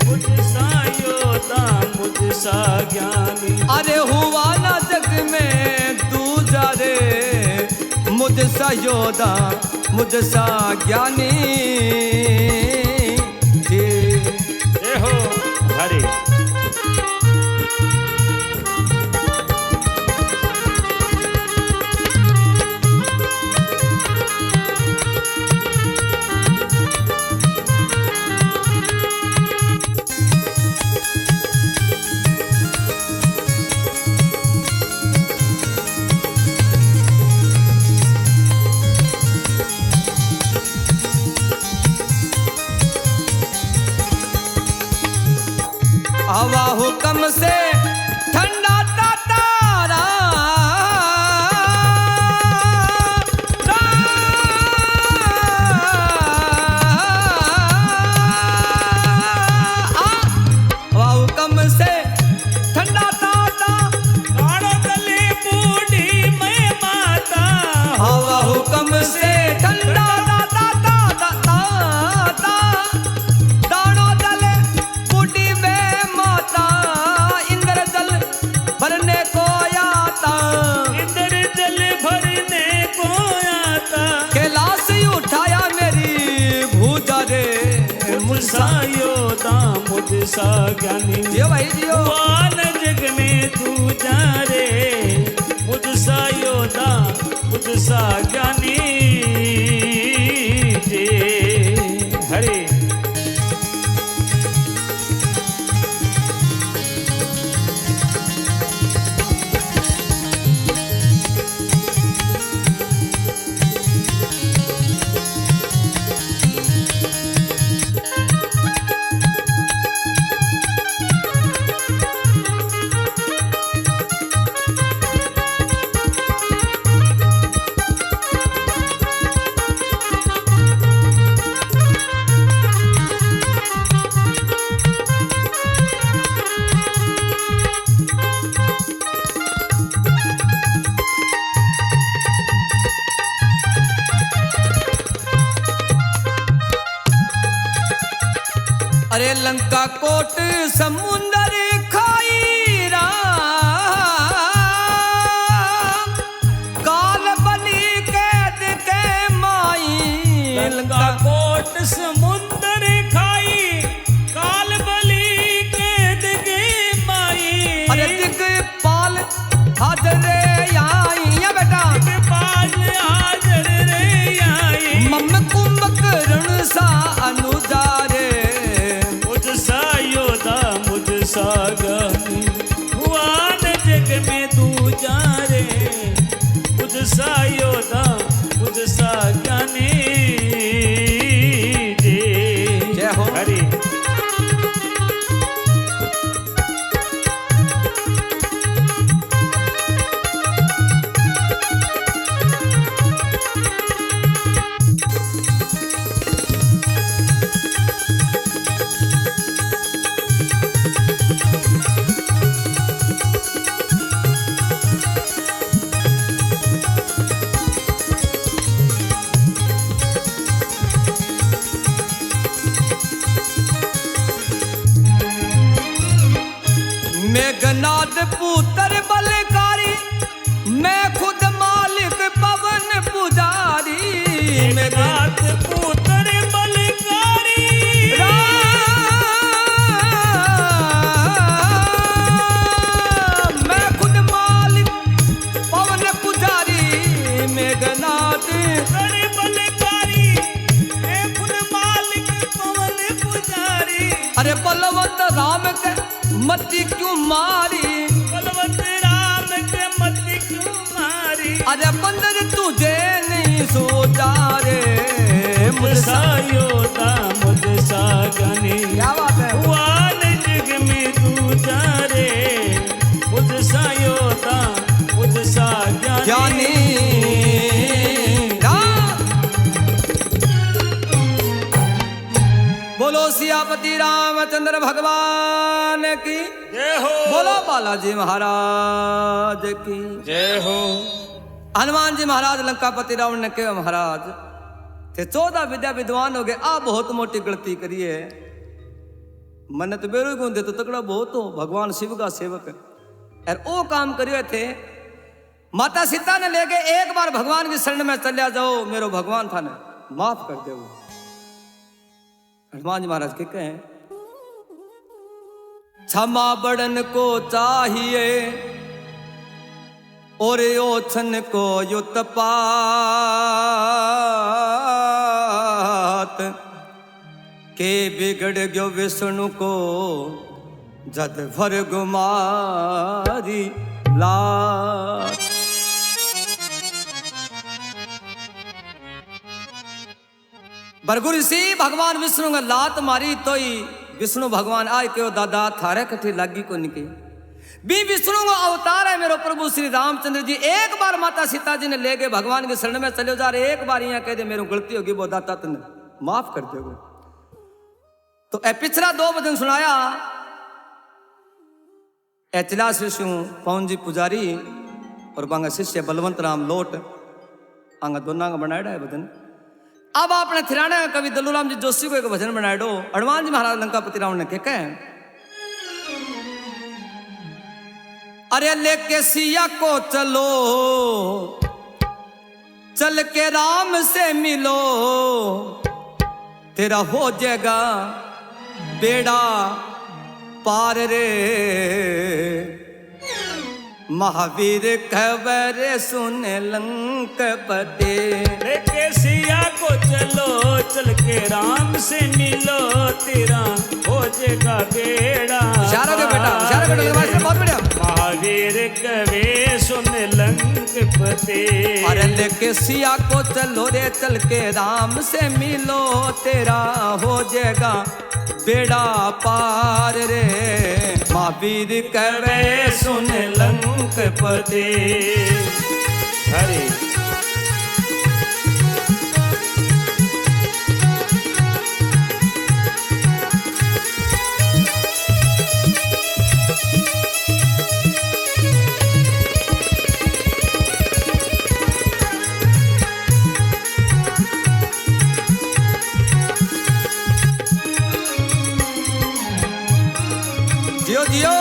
मुझसा योद्धा मुझसा ज्ञानी अरे हुआ ना जग में दूजा रे। मुझसा योद्धा मुझसा ज्ञानी जी। जय हो हरि हवा हुक्म से ठंडा तारा हुक्म से ठंडा दानो जले बूटी में माता इंद्र जल भरने को आता इंद्र जल भरने को आता कैलाश उठाया मेरी भूजा रे मुझसा योदा मुझसा ज्ञानी जियो भाई जियो वान जग में तू जा रे मुझसा योदा मुझसा ज्ञानी जे हरे अरे लंका कोट समुंदर खाई राम काल बली कैद के माई लंका कोट समुंदर खाई काल बली कैद के माई अरे दिग्पाल हाजर रे आई या बेटा दिग्पाल हाजर रे आई मम कुंभकर्ण सा अनुजारे मुझसा योदा मुझसा ज्ञानी भुवन जग में तू जा रे मुझसा योदा मुझसा ज्ञानी जे जय हो हरि मेघनाथ पुत्र बलकारी मैं खुद मालिक पवन पुजारी मेघनाथ पुत्र बलकारी मैं खुद मालिक पवन पुजारी मेघनाथ पुत्र बलकारी मैं खुद मालिक पवन पुजारी अरे बलवंत राम के मती क्यों मारी बलवंत राम के मति क्यों मारी अरे बंदर तुझे नहीं सोचा रे मुझसा योदा मुझसा ज्ञानी क्या बात है वान जग में तू जा रे मुझसा योदा मुझसा ज्ञानी बोलो सियापति रामचंद्र भगवान की जय हो बोलो बालाजी महाराज की जय हो हनुमान जी महाराज लंकापति रावण ने कहा महाराज थे 14 विद्या विद्वान हो गए आप बहुत मोटी गलती करिए मैंने तो बेरो गुण दे तो तकड़ा बहुत हो भगवान शिव का सेवक और वो काम करिए थे माता सीता ने लेके एक बार भगवान की शरण में चलिया जाओ मेरो भगवान था ने माफ कर दे वो हनुमान जी महाराज के कहें क्षमा बड़न को चाहिए और ओछन को युतपात के बिगड़ गयो विष्णु को जद भर गुमारी लात बरगुर सी भगवान विष्णु का लात मारी तो ही विष्णु भगवान आए क्यों दादा थारे कठी लागी को निके भी विष्णु का अवतार है मेरो प्रभु श्री रामचंद्र जी एक बार माता सीता जी ने ले गए भगवान के शरण में चले जा रहे एक बार यहाँ कह दे मेरी गलती होगी वो दाता तुमने माफ कर दे तो ए पिछला 2 वचन सुनाया एचला शिष्यु पवन जी पुजारी और बांगा शिष्य बलवंत राम लोट आंगा दोनों का बनाया है भजन। अब आपने थिराने कवि दल्लूराम जी जोशी को एक भजन बनाया दो। हनुमान जी महाराज लंकापति रावण ने क्या कहे, अरे लेके सिया को चलो, चल के राम से मिलो, तेरा हो जाएगा बेड़ा पार रे। महावीर खबर सुन लंकापति, लेके सिया को चलो, चल के राम से मिलो, तेरा हो जाएगा बेड़ा। इशारा दे बेटा, इशारा बेटा, बहुत बढ़िया। महावीर कवे सुन लंकापति, अरे लेके सिया को चलो रे, चल के राम से मिलो, तेरा हो जाएगा बेड़ा पार रे। महावीर कवे सुन लंकापति। हरे जियो जियो।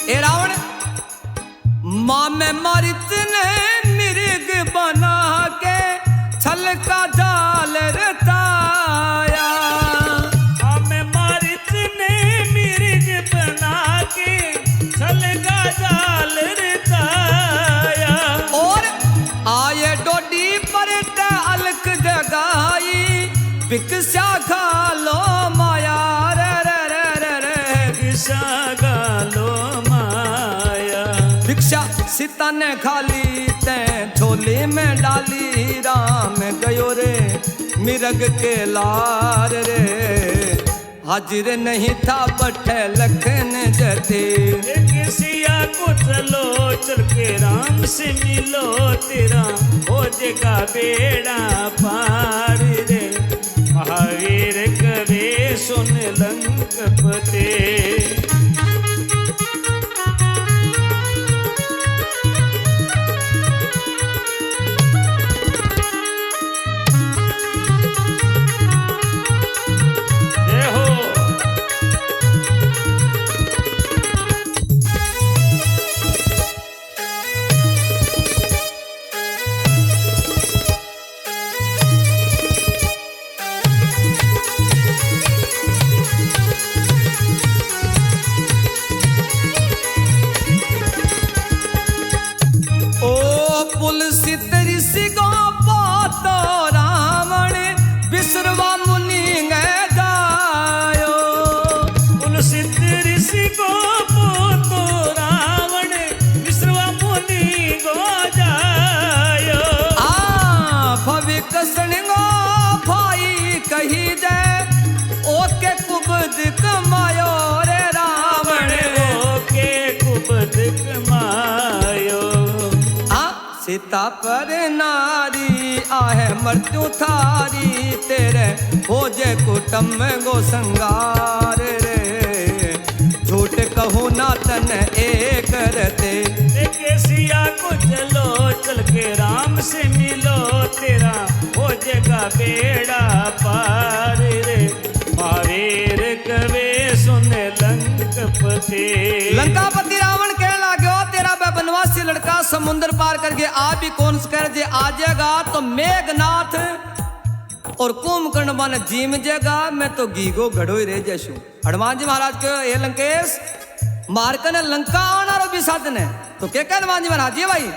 ए रावण, माँ में मारित ने मिर्ग बना के छल का जाल रचाया। माँ में मारित ने मिर्ग बना के छल का जाल रचाया। और आए डोडी पर अलख जगाई, भिक्षा खा लो माया रे रे रे रे रे। भिक्षा गालो माया, भिक्षा सीता ने खाली ते झोली में डाली। राम गयो रे मिरग के लार रे, हाजिर नहीं था बट लखन जते। लेके सिया को चलो, चल के राम से मिलो, तेरा हो जाएगा बेड़ा पार रे। महावीर कवे सुन लंकापति। जय हो। कही दे ओके कुबद कमायो रे रावण। ओके कुबद कमायो। सीता पर नारी आहे मृत्यु थारी, तेरे हो जे कुटुंब गो संगार रे। झूठ कहो ना तन एक करते। लेके सिया को चलो, चल के राम से मिलो, तेरा हो जाएगा बेड़ा पार रे। महावीर कवे सुन लंकापति। लंकापति रावण कह लागो, तेरा वह बनवासी लड़का समुद्र पार करके आप भी कौन कर जे आ जाएगा तो मेघनाथ और कुंभकर्ण मन जीम जाएगा, मैं तो गीगो घड़ो ही रह जैसू। हनुमान जी महाराज के ये लंकेश मारकन लंका आना रो भी साधन है तो क्या कह हनुमान जी महाराज जी भाई।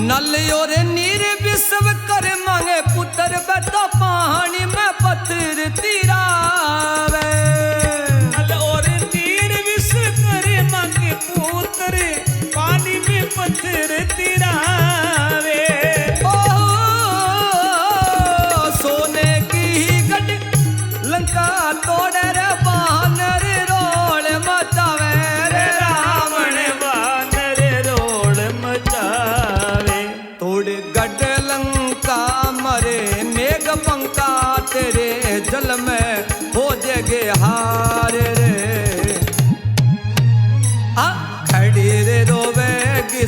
नल और नीर विश्व कर मांगे पुत्र बेटा पानी में पत्थर तिरावे। नल और नीर विश्व कर मांगे पुत्र पानी में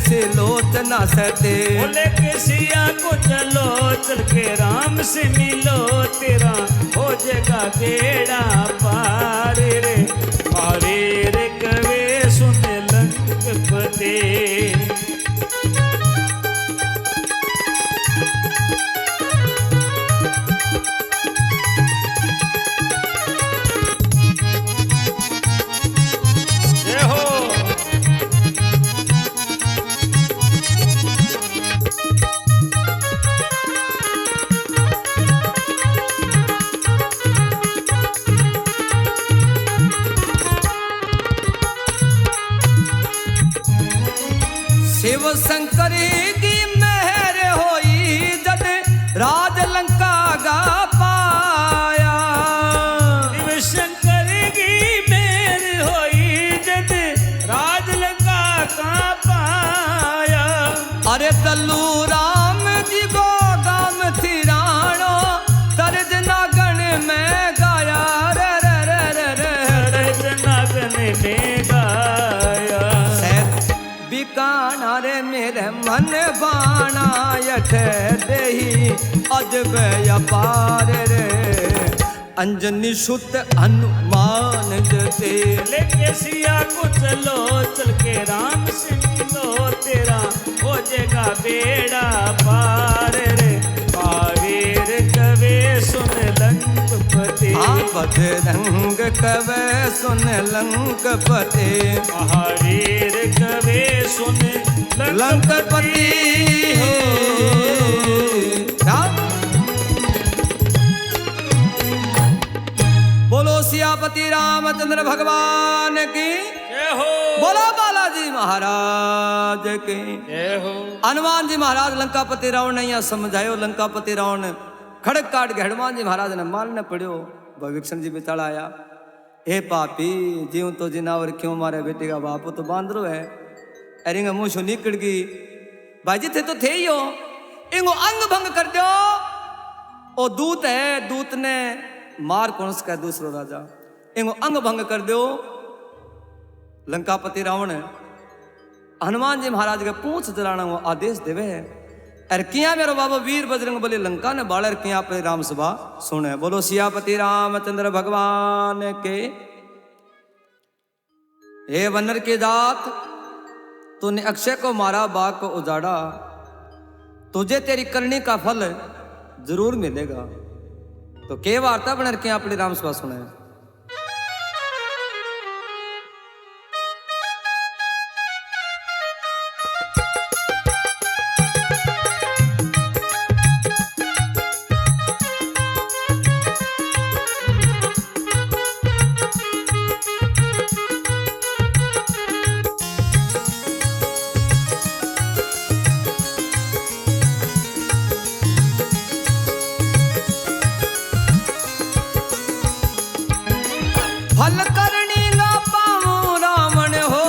से लोचना सटे। बोले के सिया को चलो चल के राम से मिलो तेरा हो जाएगा बेड़ा पार रे। मारे रे कवे सुन लंकपते। शिव शंकर की मेहर होई जद राज लंका गा पाया। शिव शंकर की मेहर होई जद राज लंका का पाया। अरे तल्लू राम जी को गाम थी राणो तरज नागन में गाया रे रे रे रे रे तरज नागन में गाया। बिकाना रे मेरे मन बाणा यठ देही अजब अपार रे। अंजनी सुत हनुमान जते। लेके सिया को चलो चल के राम से मिलो तेरा हो जाएगा बेड़ा पार रे। पावेर कवे सुन लंकपते। बजरंग कवे सुन लंकपते। महावीर कवे सुन लंकपति बोलो सियापति रामचंद्र भगवान की जय हो। बोलो बालाजी महाराज की जय हो। हनुमान जी महाराज लंकापति रावण ने यह समझायो। लंकापति रावण खड़क काट के हनुमान जी महाराज ने मारने पड़ियो। भविष्ण जी बिचारा आया। हे पापी जीव तो जिनावर क्यों मारे बेटे का बाप तो बांदरो है। अरे मुंह शो निकल गई भाई थे तो थे ही हो। इंगो अंग भंग कर दो। ओ दूत है दूत ने मार कौन सा दूसरो राजा। इंगो अंग भंग कर दो। लंकापति रावण हनुमान जी महाराज के पूछ जलाना वो आदेश देवे है। अरे किया मेरो बाबा वीर बजरंग बली लंका ने बालर किया पे राम सभा सुने। बोलो सियापति रामचंद्र भगवान के। हे वनर के जात तूने अक्षय को मारा बाग को उजाड़ा। तुझे तेरी करनी का फल जरूर मिलेगा। तो के वार्ता बनर के अपनी राम सभा सुने। फल करनी ना पाऊं रावण हो।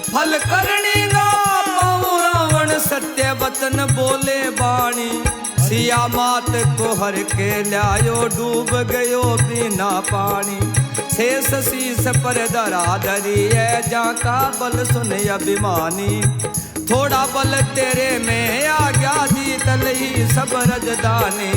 फल करनी ना पाऊं रावण सत्य वचन बोले बाणी। सिया मात को हर के लायो डूब गयो बिना पानी। शेष शीस पर धरा धरी है जाका बल सुन अभिमानी। थोड़ा बल तेरे में आ गया जीत लही सब रजदानी।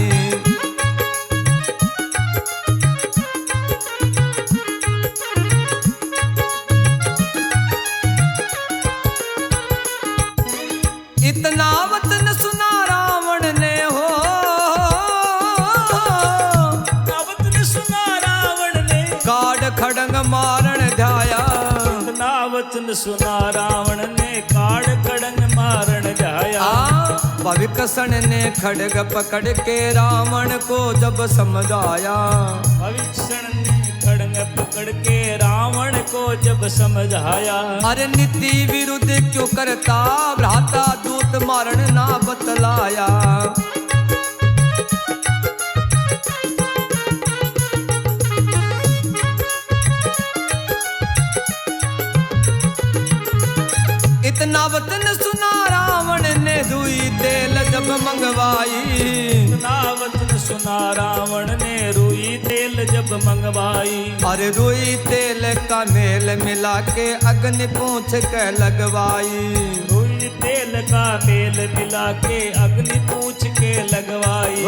इतना वचन सुना रावण ने हो। वचन सुना रावण ने काड़ खड़ंग मारण ध्याया। इतना वचन सुना रावण ने काड़ खड़ंग मारण जाया। भविकसन ने खड़ग पकड़ के रावण को जब समझाया। भविष्ण ने खड़ग पकड़ के रावण को जब समझाया। अरे नीति विरुद्ध क्यों करता भ्राता दूत मारण ना बतलाया। इतना वचन सुना रावण ने दुई तेल जब मंगवाई। इतना वचन सुना रावण ने रुई तेल जब मंगवाई। अरे रुई तेल का मेल मिला के अग्नि पूछ के लगवाई। रुई तेल का मेल मिला के अग्नि पूछ के लगवाई।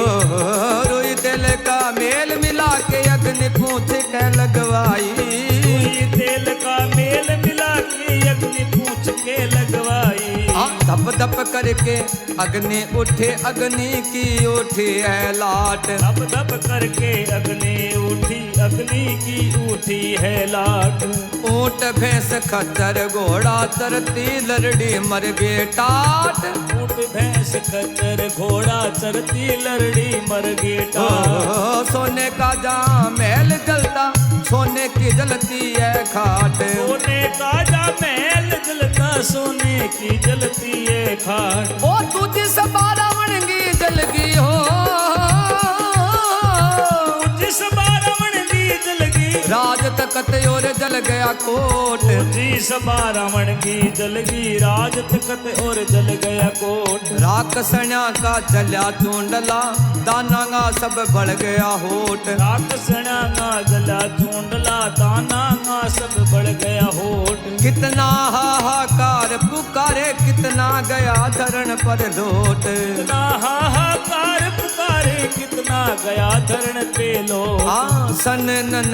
रुई तेल का मेल मिला के अग्नि पूछ के लगवाई। रुई तेल का मेल मिला के अग्नि पूछ के लगवाई। धप धप करके अग्नि उठे, अग्नि की उठी है लाट। धप धप करके अग्नि उठी, अग्नि की उठी है लाट। ऊंट भैंस खच्चर घोड़ा चरती लरड़ी मर गे टाट। ऊंट भैंस खच्चर घोड़ा चरती लरड़ी मर गे टाट। सोने का जहाँ महल जलता, सोने की जलती है खाट। सोने का जहाँ महल जलता, सोने की जलती है खाट। ओ तुझ सब रावणगी जलगी हो, जिस रावण की जलगी। राज तकत और जल गया कोट। जी सबा रावण की जलगी, राज तकत और जल गया कोट। राक्षसण्या का जल्या चूंडला, दानांगा सब बढ़ गया होट। राक्षसण्या का जला चूंडला, दानांगा सब बढ़ गया होट। कितना हाहाकार पुकारे, कितना गया धरण पर लोट। कितना हाहाकार पुकारे, कितना गया धरण पे लोट। हाँ सन नन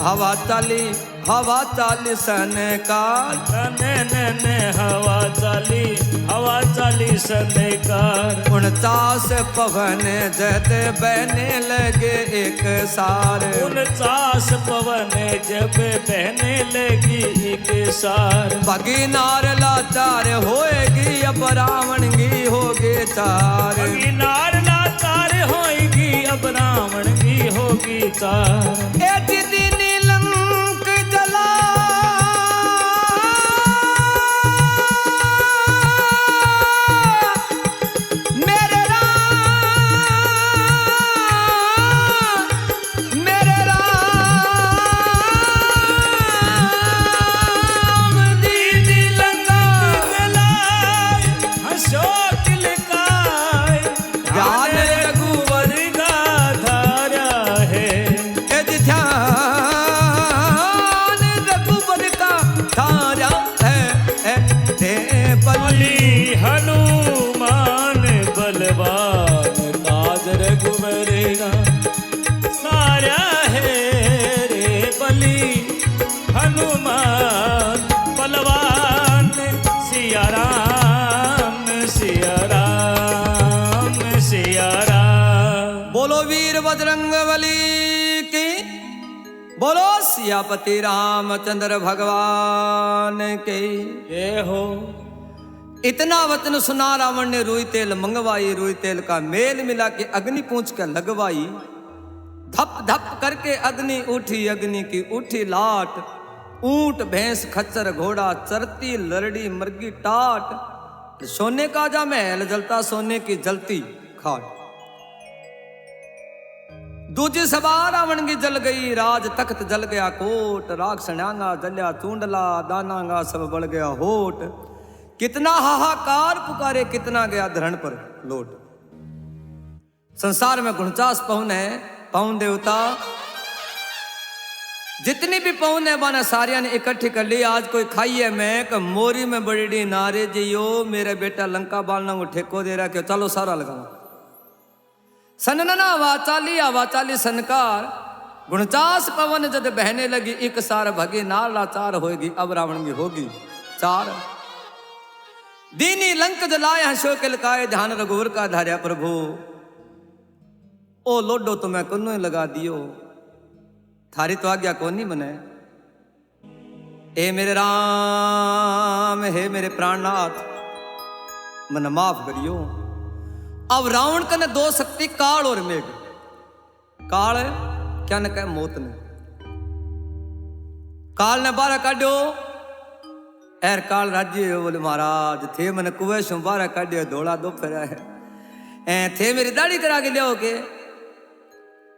हवा चाली, हवा चाली सन काल। ने हवा चाली सने कार। 49 पवन जद बहने लगे एक सार। 49 पवन जब बहने लगी एक सार। भगीनार लाचार होएगी, अब रावणगी होगे चार। भगीनार लाचार होएगी, अब रावण की होगी चार। ए दीदी नीलंक जला, मेरे राम दीदी लंका जलाए, अशोक लिखाए, ज्ञान रघुवर का धारा है। ध्यान रघुवर का धारा है। बली हनुमान बलवान, ताज रघुवर का सारा है रे। बली हनुमान बलवान, सिया राम सिया राम सिया राम। बोलो वीर बजरंग बली की, बोलो सियापति रामचंद्र भगवान के। ये हो इतना वचन सुना रावण ने रुई तेल मंगवाई। रुई तेल का मेल मिला के अग्नि पूछ कर लगवाई। धप धप करके अग्नि उठी, अग्नि की उठी लाट। ऊंट भैंस खच्चर घोड़ा चरती लरड़ी मरगी टाट। सोने का जा महल जलता, सोने की जलती खाट। दूजी सभा रावण की जल गई, राज तख्त जल गया कोट। राक्षसण्यांगा जल्या चूंडला, दानांगा सब बढ़ गया होट। कितना हाहाकार पुकारे, कितना गया धरण पर लोट। संसार में 49 पवन है, पवन देवता जितनी भी पवन है बाना सारिया ने इकट्ठी कर ली। आज कोई खाई है मैं मोरी में बड़ी नारे जियो, मेरा बेटा लंका बालना को ठेको दे रहा, क्यों चलो सारा लगाओ। सनना वाचाली सनकार। 49 पवन जद बहने लगी, एक सार भगे नार लाचार होगी, अब रावण की होगी चार। दीनी लंक जलाए, अशोक लकाए, ध्यान रघुवर का धार्या प्रभु। ओ लोडो तुम्हें कुन्नो ही लगा दियो, थारी तो आज्ञा कौन नहीं बने। ए मेरे राम, हे मेरे प्राणनाथ, मन माफ करियो। अब रावण का ने 2 शक्ति, काल और मेघ। काल क्या न कहे मौत ने, काल ने 12 काढ़ो। एर काल राज्य बोले महाराज थे मैंने कुएं से 12 काढ़ियो, धोला दो फेरा है थे मेरी दाढ़ी करा के लिया के।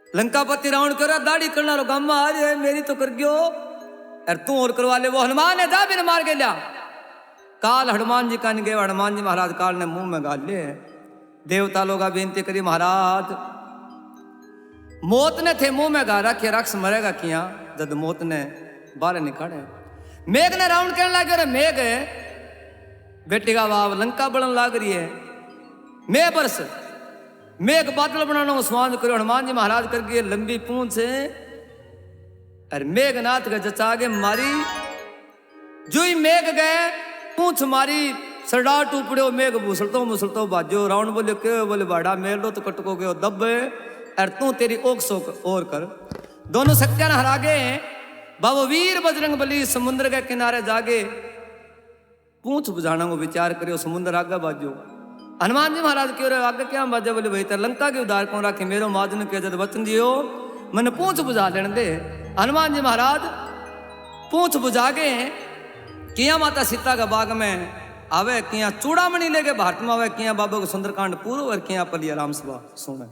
लंकापति रावण करा दाढ़ी करना रो गामा आ रहे मेरी तो कर गयो, अरे तू और करवा ले। वो हनुमान है, जा मेरे मार के लिया। काल हनुमान जी का नहीं गए, हनुमान जी महाराज काल ने मुंह में गाल ले। देवता लोग बेनती करी महाराज मौत ने थे मुंह में गा रखे राक्षस मरेगा किया जब मौत ने बाहर निकाले। मेघ ने रावण कहने लगे अरे मेघ बेटी का बाप लंका बढ़न लाग रही है, मैं बरस मेघ बादल बनाना आसमान करो। हनुमान जी महाराज करके लंबी पूंछ अरे मेघनाथ के जचागे मारी जो ही मेघ गए पूंछ मारी सरडा टूपड़ो मेघ मुसलतो बाजो। रावण बोले क्यों? बोले बाड़ा मेल लो तो कटको गयो दब और तू तेरी ओक सोक और कर। दोनों शक्तियां हरा गए। बाबू वीर बजरंग बली समुद्र के किनारे जागे पूंछ बुझाना को विचार करियो समुद्र आगे बाजो। हनुमान जी महाराज क्यों रहे आगे क्या बाजे? बोले भाई तेरे लंका के उदार कौन रखे मेरो माजन के जद वचन दियो मैंने पूंछ बुझा लेने दे। हनुमान जी महाराज पूंछ बुझा गए किया माता सीता का बाग में आवे किया चूड़ामणि लेके भारत में आवे किया बाबा को सुंदरकांड पूरो और किया पलिया राम सभा सुने।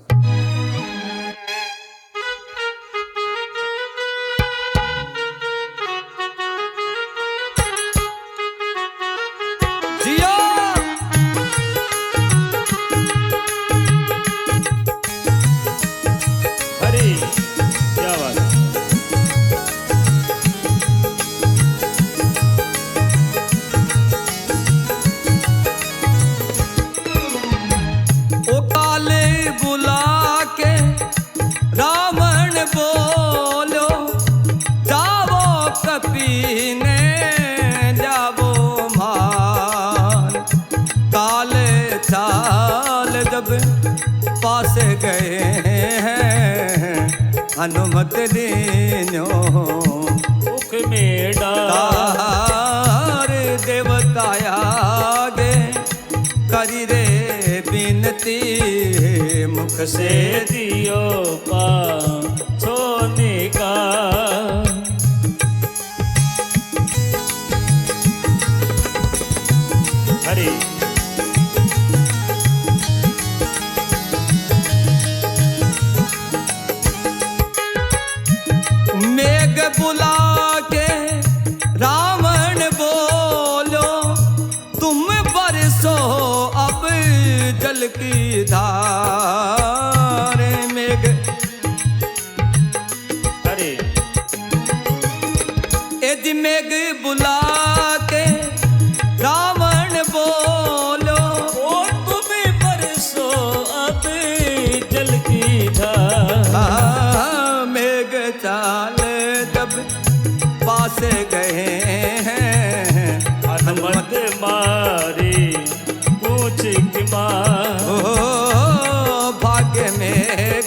पास गए हैं हनुमत दीनो मुख में डार देवता आगे करी रे बिनती मुख से दियो पा सोने का। हरे बुला के रावण बोलो तुम बरसो अब जल की धार। मेघ अरे यदि मेघ बुला के रावण बोलो ओ तुम बरसो अब जल की धार। मेघ चाल पास गए हैं हनुमत मारी पूछ की मार। भाग्य में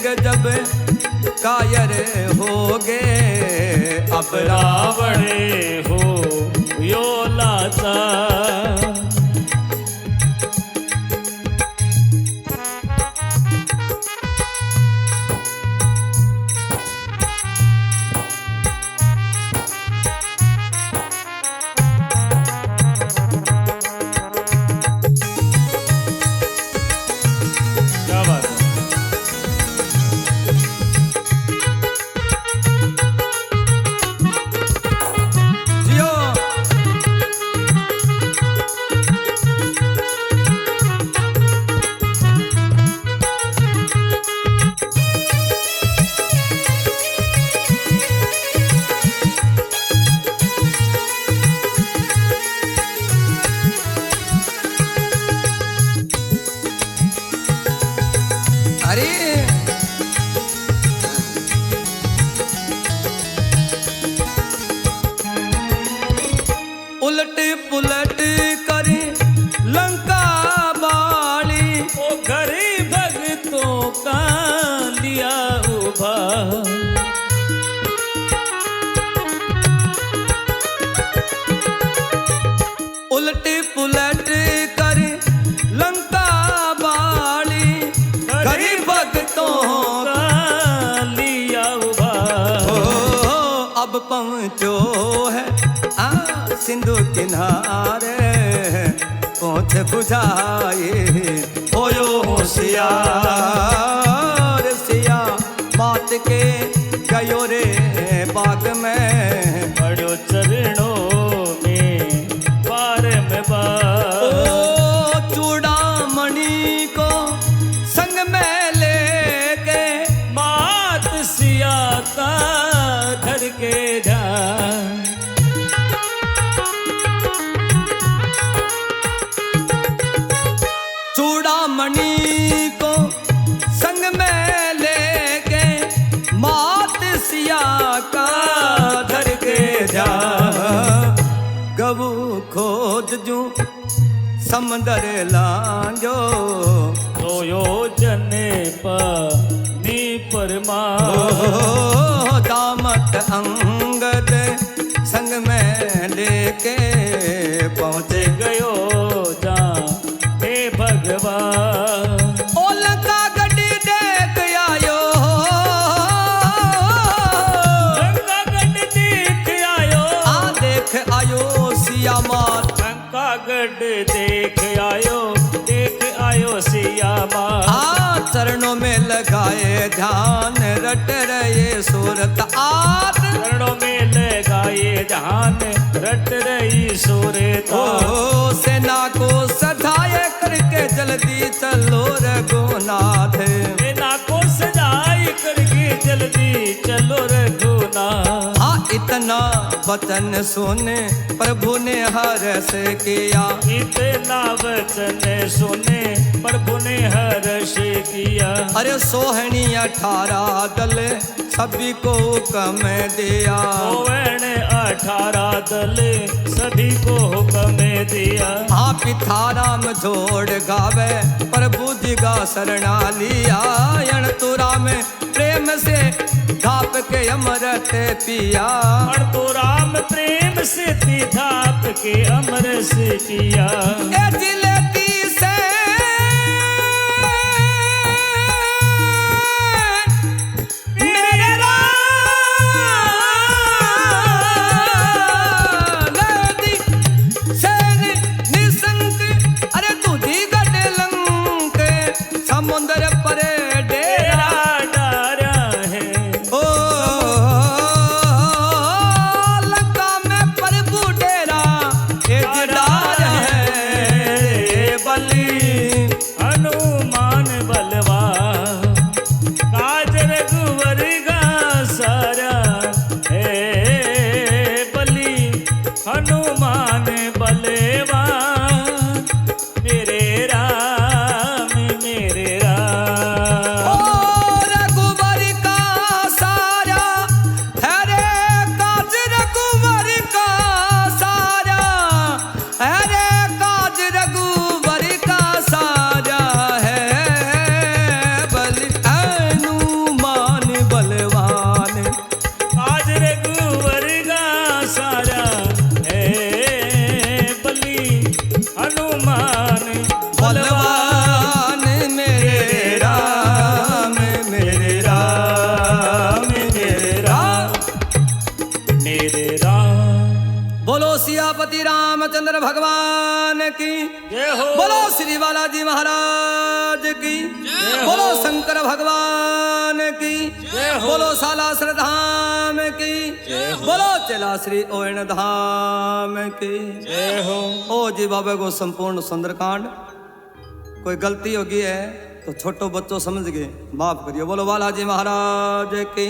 गजब कायर हो गए अब रावण हो यो लाचार। उलट पुलट करे लंका बाली ओ घरे भगतों का लिया उभा। उलट पुलट करे लंका बाली घरे भगतों का लिया उभा। अब पहुँचो है सिंधु किनारे पहुँच बुझाए होयो होशियार। सिया मात के गयो रे बाग में बड़ो चरणों में पार में बार। ओ चूड़ामणि को संग में लेके मात जू समंदर लांजो रोयो जने पानी परमा दामत अंगद संग में लेके पहुँचे गयो जा हे भगवान लंका गड्डी देख आयो लंका गढ़ देख आयो देख आयो सिया मात लंका गढ़ देख आयो सिया माँ चरणों में लगाए ध्यान रट रहे सूरत आत चरणों में लगाए ध्यान रट रही सूरत ओ सेना को सधाए करके जल्दी चलो रघुनाथ सेना को सजाई करके जल्दी चलो रघुनाथ इतना वचन सुने प्रभु ने हर्ष किया इतना वचन सुने प्रभु ने हर्ष किया अरे सोहनी 18 दल सभी को हुक्म दिया सोवर्ण 18 दल सभी को हुक्म दिया पिथाराम जोड़ गावे प्रभु जी का शरणा लिया तुरा में प्रेम से धाप के अमृत पिया तो राम प्रेम से धाप के अमृत से पिया जिलेती से मेरे नदी से निसंक अरे तुझी गढ़ लंक समुद्र पर डेरा डारा है ओ लंका में प्रभु डेरा एक डार है बलि हनुमान बलवान काज रघुवर गा सारा है बलि हनुमान बलवान मेरे राम रघुवर का सारा है रे काज रघुवर का सारा है रे काज रघुवर का सारा है बलि हनुमान बलवान काज रघुवर गा सारा है बलि हनुमान बलवान मेरे राम मेरे राम मेरे राम मेरे राम बोलो सियापति रामचंद्र भगवान की जय हो बोलो श्री बालाजी महाराज की बोलो शंकर भगवान की बोलो सालासर धाम की बोलो चला श्री ओयन धाम की जय हो ओ जी बाबा को संपूर्ण सुंदरकांड कोई गलती होगी है तो छोटो बच्चों समझ गए माफ करिए बोलो बालाजी महाराज की